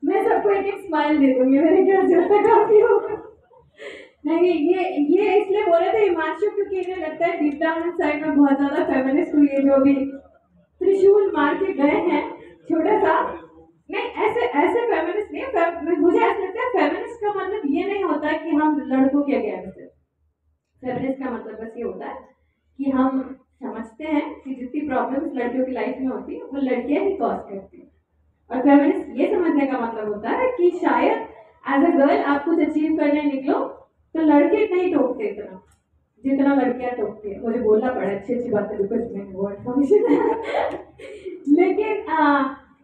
मैं सबको एक एक स्माइल दे दूंगी, मेरे ख्याल से उतना काफी होगा। नहीं, ये इसलिए बोल रहे थे हिमांशु, क्योंकि इन्हें लगता है डीप डाउन साइड में बहुत ज्यादा फेमिनिस्ट हुई है, जो भी त्रिशूल मार के गए हैं छोटा सा। नहीं, ऐसे फेमिनिस्ट नहीं, मुझे ऐसा लगता है फेमिनिस्ट का मतलब ये नहीं होता कि हम लड़कों के अगेंस्ट है। फेमिनिस्ट का मतलब बस ये होता है कि हम समझते हैं कि जितनी प्रॉब्लम्स लड़कियों की लाइफ में होती है वो लड़कियां ही कॉज करती हैं। और फेमिनिस्ट ये समझने का मतलब होता है कि शायद एज अ गर्ल आप कुछ अचीव करने निकलो तो लड़के नहीं टोकते इतना जितना लड़कियां टोकती है। मुझे बोलना पड़ा अच्छी बातें, बिकॉज वो इन्फॉर्मेशन लेकिन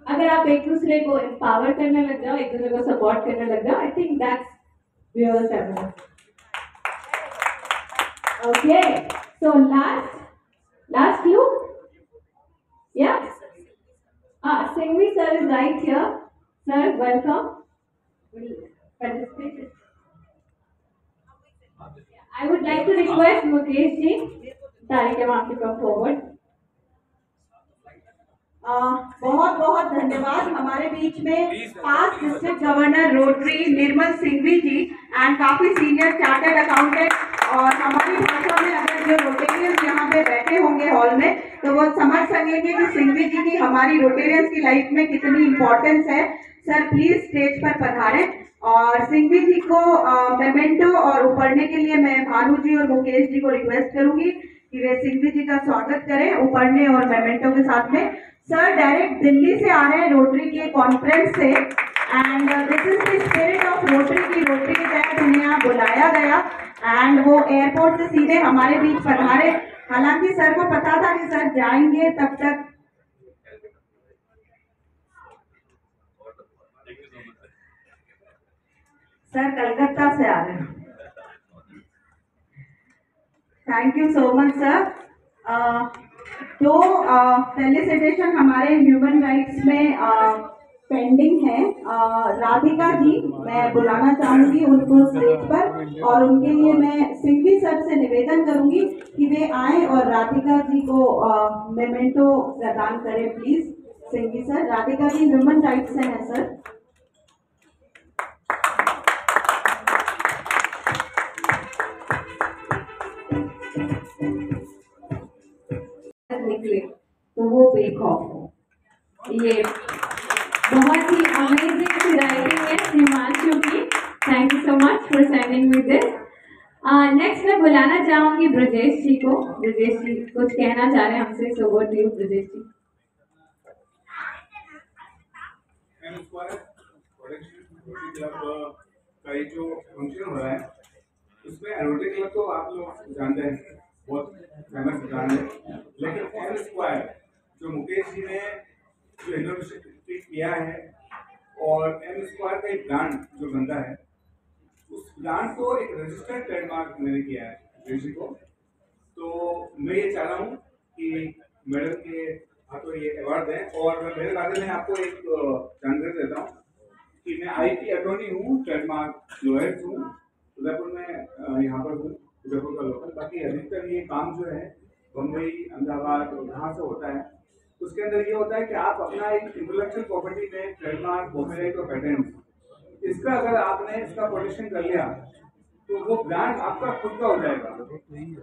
अगर आप एक दूसरे को एम्पावर करने लग जाओ, एक दूसरे को सपोर्ट करने लग जाओ, I think that's real feminism. Okay, so last clue, yeah. Singhvi sir is right here. Sir, welcome. Will participate. I would like to request Mukesh ji, Tarike ma'am to come forward. बहुत बहुत धन्यवाद। हमारे बीच में past district governor rotary Nirmal Singhvi ji and काफी senior chartered accountant, और हमारी भाषा में अगर जो रोटेरियंस यहाँ पे बैठे होंगे हॉल में तो वो समझ सकेंगे कि सिंघवी जी की हमारी रोटेरियंस की लाइफ में कितनी इम्पोर्टेंस है। सर प्लीज स्टेज पर पधारें। और सिंघवी जी को मेमेंटो और उपरने के लिए मैं भानु जी और मुकेश जी को रिक्वेस्ट करूंगी कि वे सिंघवी जी का स्वागत करें उपरने और मेमेंटो के साथ में। सर डायरेक्ट दिल्ली से आ रहे हैं रोटरी के कॉन्फ्रेंस से, and this is the spirit of rotary की रोटरी के तहत उन्हें यहाँ बुलाया गया एंड वो एयरपोर्ट से सीधे हमारे बीच पधारे। हालांकि सर को पता था कि सर जाएंगे, तब तक सर कलकत्ता से आ रहे हैं। Thank you so much sir. तो फेलिसिटेशन हमारे ह्यूमन राइट्स में पेंडिंग है। राधिका जी मैं बुलाना चाहूंगी उनको स्टेज पर, और उनके लिए मैं सिंघवी सर से निवेदन करूंगी कि वे आए और राधिका जी को मेमेंटो प्रदान करें please. Singhvi sir, Radhika ji human rights से हैं सर। निकले तो वो बेक ऑफ। ये बहुत ही अमेजिंग सी राइटिंग है हिमांशु की। Thank you so much for sending me this. Next मैं बुलाना चाहूंगी ब्रजेश जी को। ब्रजेश जी कुछ कहना चाह रहे हैं हमसे, so over to you Brajesh ji. Rotary club का ये जो फंक्शन हो रहा है उसमें रोटरी क्लब तो आप लोग जानते हैं बहुत फेमस ब्रांड है, लेकिन एम स्क्वायर जो मुकेश जी ने जो इनोवेशन किया है और एम स्क्वायर का एक ब्रांड जो बनता है उस ब्रांड को एक रजिस्टर्ड ट्रेडमार्क मैंने किया है ऋषि को। तो मैं ये चाह रहा हूँ कि मैडम के हाथों ये अवार्ड दें। और मेरे बारे में आपको एक जानकारी देता हूँ कि मैं IT अटॉर्नी हूँ, ट्रेडमार्क लॉयर हूँ, उदयपुर में यहाँ पर हूँ, उदयपुर का लोकल। बाकी अधिकतर ये काम जो है बम्बई, अहमदाबाद यहाँ से होता है। उसके अंदर ये होता है कि आप अपना एक इंटेलेक्चुअल प्रॉपर्टी में ट्रेडमार्क, कॉपीराइट और पेटेंट, इसका अगर आपने इसका प्रोटेक्शन कर लिया तो वो ब्रांड आपका खुद का हो जाएगा।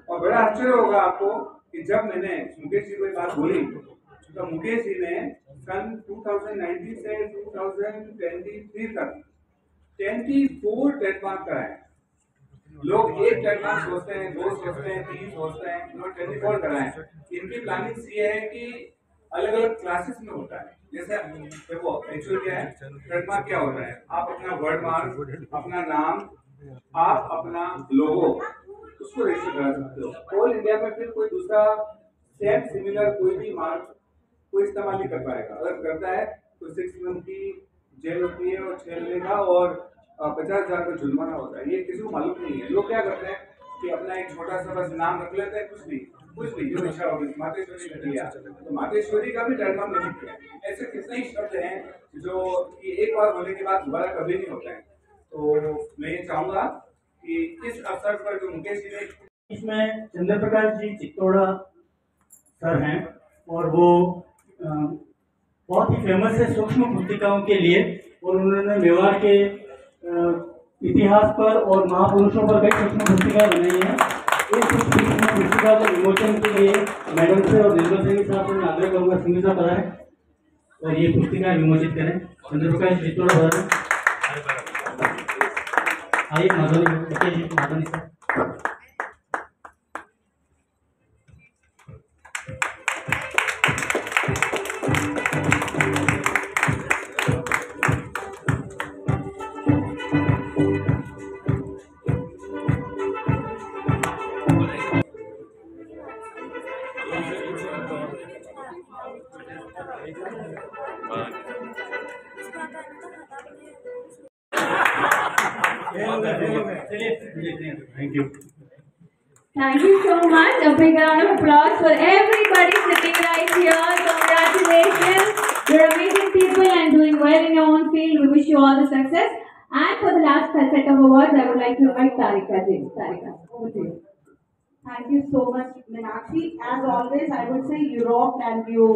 और बड़ा आश्चर्य होगा आपको कि जब मैंने मुकेश जी को बात बोली तो मुकेश जी ने सन 2019 से 2023 तक 24 ट्रेडमार्क कराए। लोग एक ट्रेडमार्क सोचते हैं, 2 सोचते हैं, 3 सोचते हैं, उन्होंने 24 कराए। इनकी प्लानिंग ये है कि अलग अलग क्लासेस में होता है। जैसे देखो एक्चुअल क्या है, ट्रेडमार्क क्या होता है, आप अपना वर्ड मार्क, अपना नाम, आप अपना लोगो उसको रजिस्टर करा सकते हो। ऑल इंडिया में फिर कोई दूसरा सेम सिमिलर कोई भी मार्क कोई इस्तेमाल नहीं कर पाएगा। अगर करता है तो 6 मंथ की जेल होती है और 6 महीने का और 50,000 का जुर्माना होता है। ये किसी को मालूम नहीं है। लोग क्या करते हैं कि अपना एक छोटा सा बस नाम रख लेते हैं, कुछ नहीं जो इच्छा होगी। मातेश्वरी रख लिया तो मातेश्वरी का भी ट्रेडमार्क नहीं किया। ऐसे कितने ही शब्द हैं जो कि एक बार होने के बाद दोबारा कभी नहीं होता है। तो मैं ये चाहूंगा कि इस अवसर पर जो मुकेश जी ने इसमें चंद्र प्रकाश जी चित्तौड़ा सर हैं और वो बहुत ही फेमस है सूक्ष्म पुस्तिकाओं के लिए, और उन्होंने मेवाड़ के इतिहास पर और महापुरुषों पर कई सूक्ष्म पुस्तिकाएं बनाई हैं। इस सूक्ष्म पुस्तिका के विमोचन के लिए मैडम से और निर्मल सिंह साहब से मैं आग्रह करूँगा सिंह साहब बनाए और ये पुस्तिका विमोचित करें। चंद्र प्रकाश चित्तौड़ा सर आइए, माधवनी sir. Thank you. Thank you so much. A big round of applause for everybody sitting right here. Congratulations. You're amazing people and doing well in your own field. We wish you all the success. And for the last set of awards, I would like to invite Tarika ji. Tarika, over to you. Thank you so much, Meenakshi. As always, I would say you rocked and you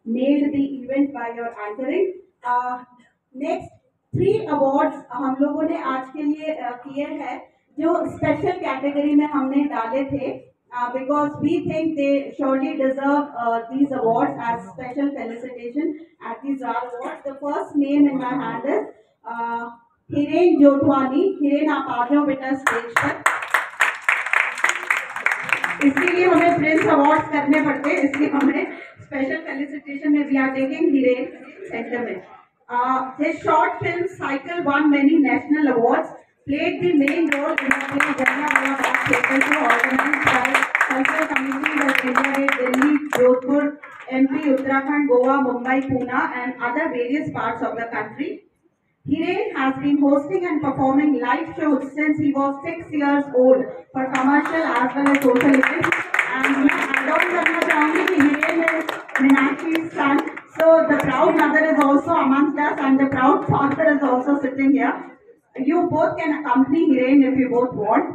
nailed the event by your anchoring. Next 3 awards हम लोगों ने आज के लिए किए हैं जो special category में हमने डाले थे, because we think they surely deserve these awards as special felicitation at these awards. The first name in my hand is Hiren Jotwani. Hiren आप आ जाओ बेटा स्टेज पर। इसके लिए हमें प्रिंस अवार्ड्स करने पड़ते हैं, इसलिए हमें स्पेशल फेलिसिटेशन में we are taking Hiren centre में। His short film cycle won many national awards, played the main role in the play Jallianwala Bagh Theatre show organized by Cultural Committees of India Gate, Delhi, Jodhpur, MP, Uttarakhand, Goa, Mumbai, Pune and other various parts of the country. Hiren has been hosting and performing live shows since he was 6 years old for commercial as well as social events. And मैं add on करना चाहूँगी कि Hiren is Meenakshi's son. So the proud mother is also amongst us and the proud father is also sitting here. You both can accompany Hiren if you both want.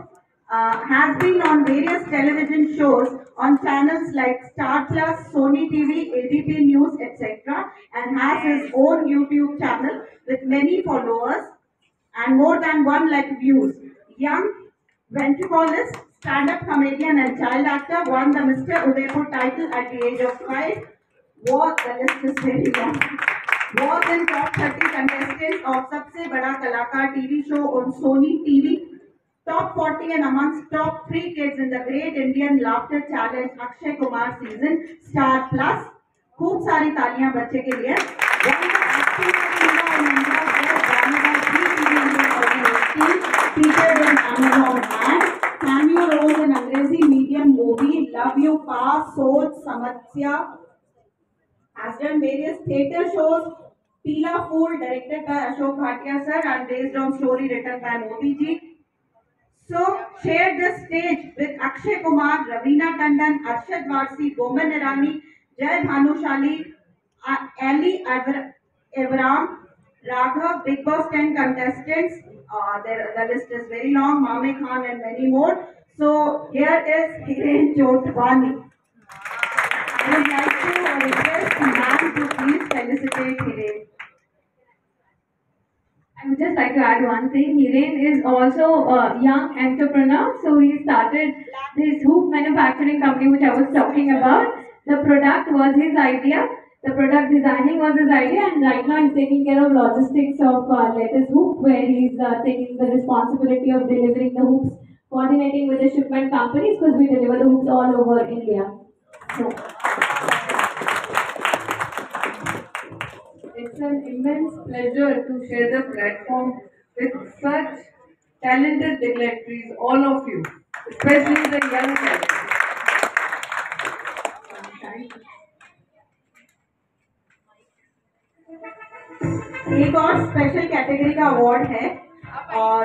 Has been on various television shows on channels like Star Plus, Sony TV, ADP News, etc. and has his own YouTube channel with many followers and more than 1 lakh views. Young ventriloquist, stand-up comedian and child actor, won the Mr. Udaipur title at the age of 5. The list is very long. Was in top 30 contestants of Sabse Bada Kalakar TV show on Sony TV. Top 40 and amongst top 3 kids in the Great Indian Laughter Challenge Akshay Kumar season Star Plus. खूब सारी तालियां बच्चे के लिए। Featured in Amazon ad, cameo role in Angrezi medium movie Love You Pa, Soch, Samatya. Has done various theatre shows. Pila Fool, directed by Ashok Bhatia sir and based on story written by Modi ji. So, shared the stage with Akshay Kumar, Raveena Tandon, Arshad Varsi, Boman Irani, Jai Bhanushali, Ali Avram, Raghav, Big Boss 10 contestants. The list is very long, Mame Khan and many more. So, here is Hiren Jotwani. I would like to request ma'am to please felicitate Hiren. I would just like to add one thing. Hiren is also a young entrepreneur. So he started this hoop manufacturing company which I was talking about. The product was his idea. The product designing was his idea, and right now he's taking care of logistics of Lettuce Hoop, where he's taking the responsibility of delivering the hoops, coordinating with the shipment companies because we deliver the hoops all over India. So. It's an immense pleasure to share the platform with such talented dignitaries, all of you, especially the young talent. एक और special category का award है और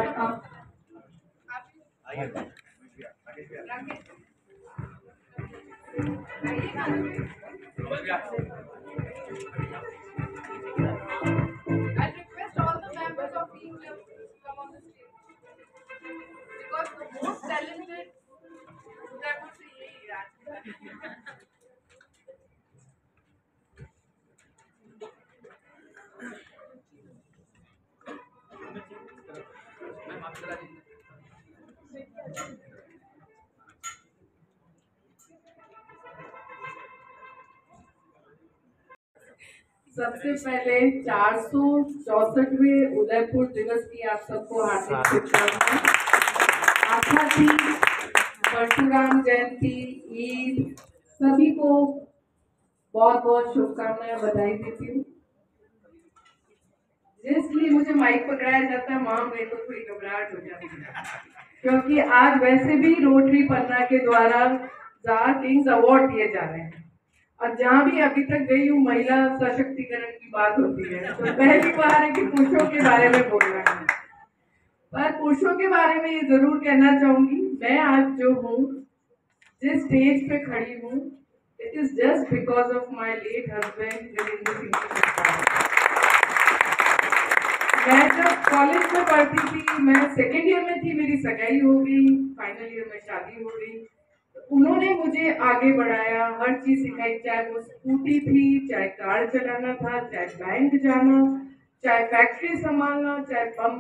सबसे पहले 464वें उदयपुर दिवस की आप सबको हार्दिक शुभकामनाएं। आशा थी परशुराम जयंती, ईद, सभी को बहुत बहुत शुभकामनाएं, बधाई देती हूँ। इसलिए मुझे माइक पकड़ाया जाता है, माँ मेरे को थोड़ी घबराहट हो जाती है, क्योंकि आज वैसे भी रोटरी पन्ना के द्वारा जार किंग्स अवार्ड दिए जा रहे हैं और जहाँ भी अभी तक गई हूँ महिला सशक्तिकरण की बात होती है, तो पहली बार है कि पुरुषों के बारे में बोलना है। पर पुरुषों के बारे में ये जरूर कहना चाहूंगी, मैं आज जो हूँ, जिस स्टेज पे खड़ी हूँ, it is just because of my late husband Virendra Singh. मैं जब कॉलेज में पढ़ती थी, मैं सेकेंड ईयर में थी, मेरी सगाई हो गई, फाइनल ईयर में शादी हो गई। उन्होंने मुझे आगे बढ़ाया, हर चीज सिखाई, चाहे वो स्कूटी थी, चाहे कार चलाना था, चाहे बैंक जाना, चाहे फैक्ट्री संभालना, चाहे पंप।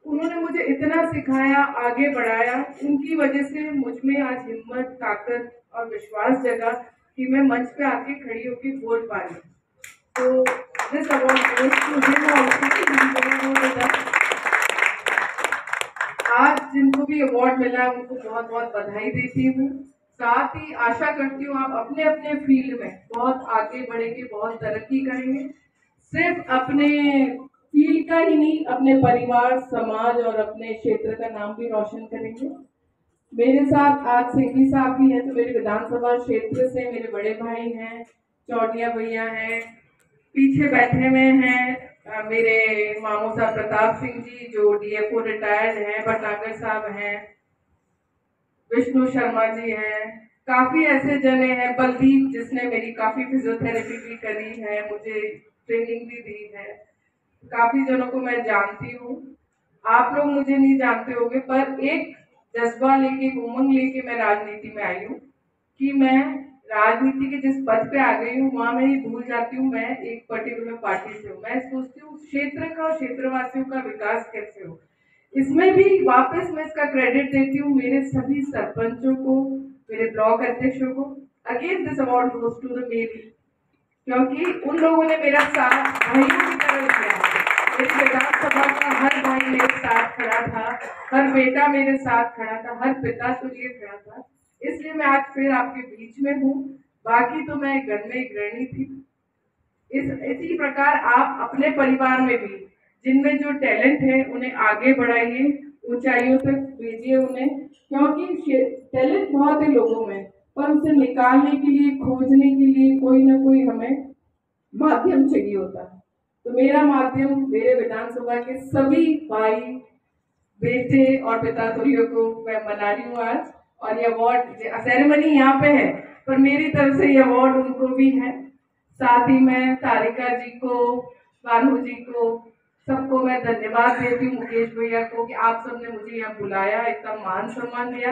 उन्होंने मुझे इतना सिखाया, आगे बढ़ाया। उनकी वजह से मुझ में आज हिम्मत, ताकत और विश्वास जगा कि मैं मंच पे आके खड़ी होके बोल पा रही। तो this award goes to him also. जिनको भी अवार्ड मिला है उनको बहुत बहुत बधाई देती हूँ। साथ ही आशा करती हूँ आप अपने अपने फील्ड में बहुत आगे बढ़ेंगे, बहुत तरक्की करेंगे। सिर्फ अपने फील्ड का ही नहीं, अपने परिवार, समाज और अपने क्षेत्र का नाम भी रोशन करेंगे। मेरे साथ आज सिंघवी साहब भी हैं, तो मेरे विधानसभा क्षेत्र से मेरे बड़े भाई हैं, चौटिया भैया हैं, पीछे बैठे हुए हैं मेरे मामू साहब प्रताप सिंह जी जो डीएफओ रिटायर्ड हैं, भटनागर साहब हैं, विष्णु शर्मा जी हैं, काफी ऐसे जने हैं, बलदीप जिसने मेरी काफी फिजियोथेरेपी भी करी है, मुझे ट्रेनिंग भी दी है। काफी जनों को मैं जानती हूँ, आप लोग मुझे नहीं जानते होंगे, पर एक जज्बा लेके, उमंग लेके मैं राजनीति में आई हूँ कि मैं राजनीति के जिस पद पे आ गई हूँ वहां मैं ये भूल जाती हूँ मैं एक पर्टिकुलर पार्टी से हूँ। मैं सोचती हूँ क्षेत्र का और क्षेत्रवासियों का विकास कैसे हो। इसमें भी वापस मैं इसका क्रेडिट देती हूँ मेरे सभी सरपंचों को, मेरे ब्लॉक अध्यक्षों को। Again this award goes to the मेरी, क्योंकि उन लोगों ने मेरा साथ भाइयों की तरह दिया है। मेरी विधानसभा का हर भाई मेरे साथ खड़ा था, हर बेटा मेरे साथ खड़ा था, हर पिता तुल्य खड़ा था। इसलिए मैं आज फिर आपके बीच में हूँ। बाकी तो मैं घर में गृहिणी थी। इसी प्रकार आप अपने परिवार में भी जिनमें जो टैलेंट है उन्हें आगे बढ़ाइए, ऊंचाइयों तक भेजिए उन्हें, क्योंकि टैलेंट बहुत है लोगों में, पर उसे निकालने के लिए, खोजने के लिए कोई ना कोई हमें माध्यम चाहिए होता है। तो मेरा माध्यम मेरे विधानसभा के सभी भाई, बेटे और पिता तुल्यों को मैं मना रही हूँ आज। और ये अवार्ड सेरेमनी यहाँ पे है, पर मेरी तरफ से ये अवार्ड उनको भी है। साथ ही मैं तारिका जी को, भानु जी को, सबको मैं धन्यवाद देती हूँ, मुकेश भैया को, कि आप सबने मुझे यहाँ बुलाया, इतना मान सम्मान दिया।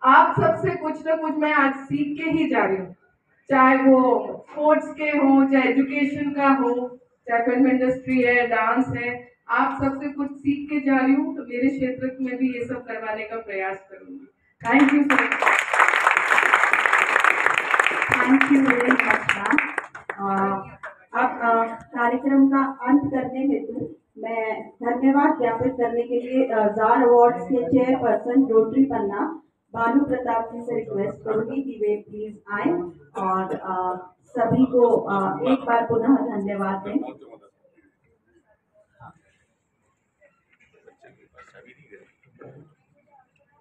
आप सबसे कुछ ना कुछ मैं आज सीख के ही जा रही हूँ, चाहे वो स्पोर्ट्स के हो, चाहे एजुकेशन का हो, चाहे फिल्म इंडस्ट्री है, डांस है, आप सबसे कुछ सीख के जा रही हूँ। तो मेरे क्षेत्र में भी ये सब करवाने का प्रयास करूँगी। Thank you so much. Thank you very much ma'am. अब कार्यक्रम का अंत करने हेतु मैं धन्यवाद ज्ञापित करने के लिए जार अवार्ड्स के चेयरपर्सन रोटरी पन्ना भानु प्रताप जी से रिक्वेस्ट करूंगी कि वे प्लीज आए और सभी को एक बार पुनः धन्यवाद दें।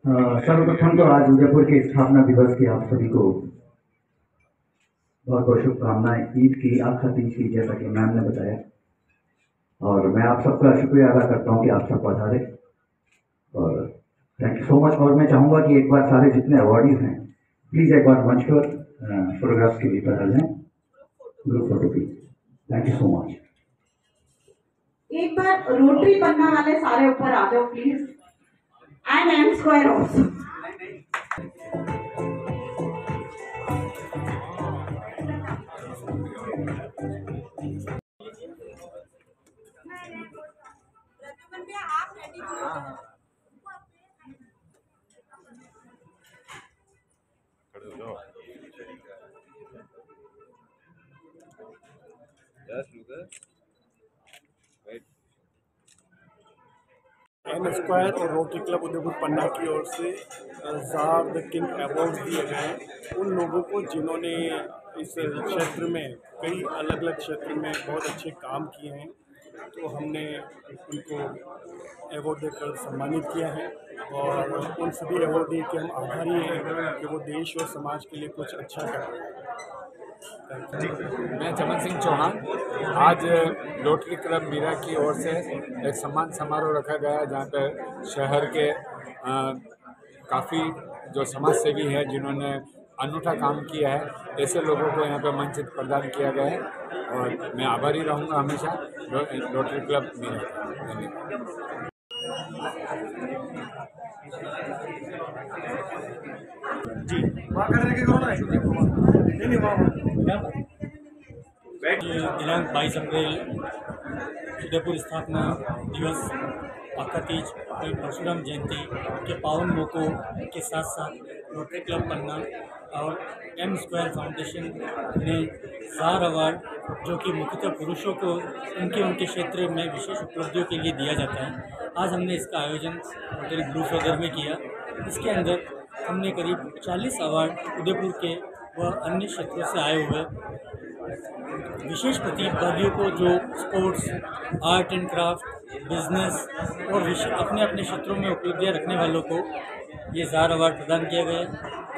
सर्वप्रथम तो आज उदयपुर के स्थापना दिवस की आप सभी को बहुत बहुत शुभकामनाएं। ईद की आखिर तीज की, जैसा कि मैम ने बताया, और मैं आप सबका शुक्रिया अदा करता हूं कि आप सब पधारे, और थैंक यू सो मच। और मैं चाहूंगा कि एक बार सारे जितने अवार्डीज हैं प्लीज एक बार मंच पर फोटोग्राफ्स के लिए पधार जाएं, ग्रुप फोटो की। Thank you so much. एक बार रोटरी पन्ना वाले सारे ऊपर आ जाओ please, and M square also. M square और रोटरी क्लब उदयपुर पन्ना की ओर से जार द किंग अवार्ड दिए गए हैं उन लोगों को जिन्होंने इस क्षेत्र में, कई अलग अलग क्षेत्र में बहुत अच्छे काम किए हैं। तो हमने उनको अवार्ड देकर सम्मानित किया है, और उन सभी अवार्डी के हम आभारी हैं कि वो देश और समाज के लिए कुछ अच्छा कर रहे हैं। मैं चमन सिंह चौहान। आज रोटरी क्लब मीरा की ओर से एक सम्मान समारोह रखा गया, जहाँ पर शहर के काफ़ी जो समाज सेवी हैं जिन्होंने अनूठा काम किया है, ऐसे लोगों को यहाँ पर मंच प्रदान किया गया है, और मैं आभारी रहूँगा हमेशा रोटरी क्लब मीरा। जी वहाँ करने के कौन है? नहीं दिनांक 22 अप्रैल उदयपुर स्थापना दिवस, आका तीज और परशुराम जयंती के पावन मौकों के साथ साथ रोटरी क्लब पन्ना और एम स्क्वायर फाउंडेशन ने जार अवार्ड, जो कि मुख्यतः पुरुषों को उनके क्षेत्र में विशेष उपलब्धियों के लिए दिया जाता है, आज हमने इसका आयोजन होटल ब्लू फेदर में किया। इसके अंदर हमने करीब 40 अवार्ड उदयपुर के व अन्य क्षेत्रों से आए हुए विशेष प्रतिभागियों को, जो sports, art and craft, business और अपने अपने क्षेत्रों में उपलब्धियां रखने वालों को ये ज़ार अवार्ड प्रदान किया गया।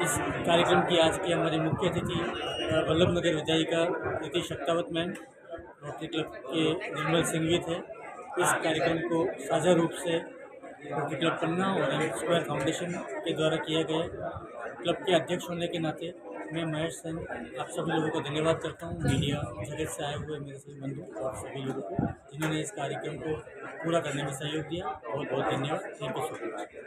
इस कार्यक्रम की आज की हमारी मुख्य अतिथि वल्लभ नगर विधायिका नीति शक्तावत मैम, रोटरी क्लब के निर्मल सिंघवी थे। इस कार्यक्रम को साझा रूप से रोटरी क्लब पन्ना और एम स्क्वायर फाउंडेशन के द्वारा किया गया। क्लब के अध्यक्ष होने के नाते मैं महेश सेन आप सभी लोगों को धन्यवाद करता हूँ, मीडिया जगत से आए हुए मेरे सभी बंधु और सभी लोगों को जिन्होंने इस कार्यक्रम को पूरा करने में सहयोग दिया। बहुत बहुत धन्यवाद। Thank you so much.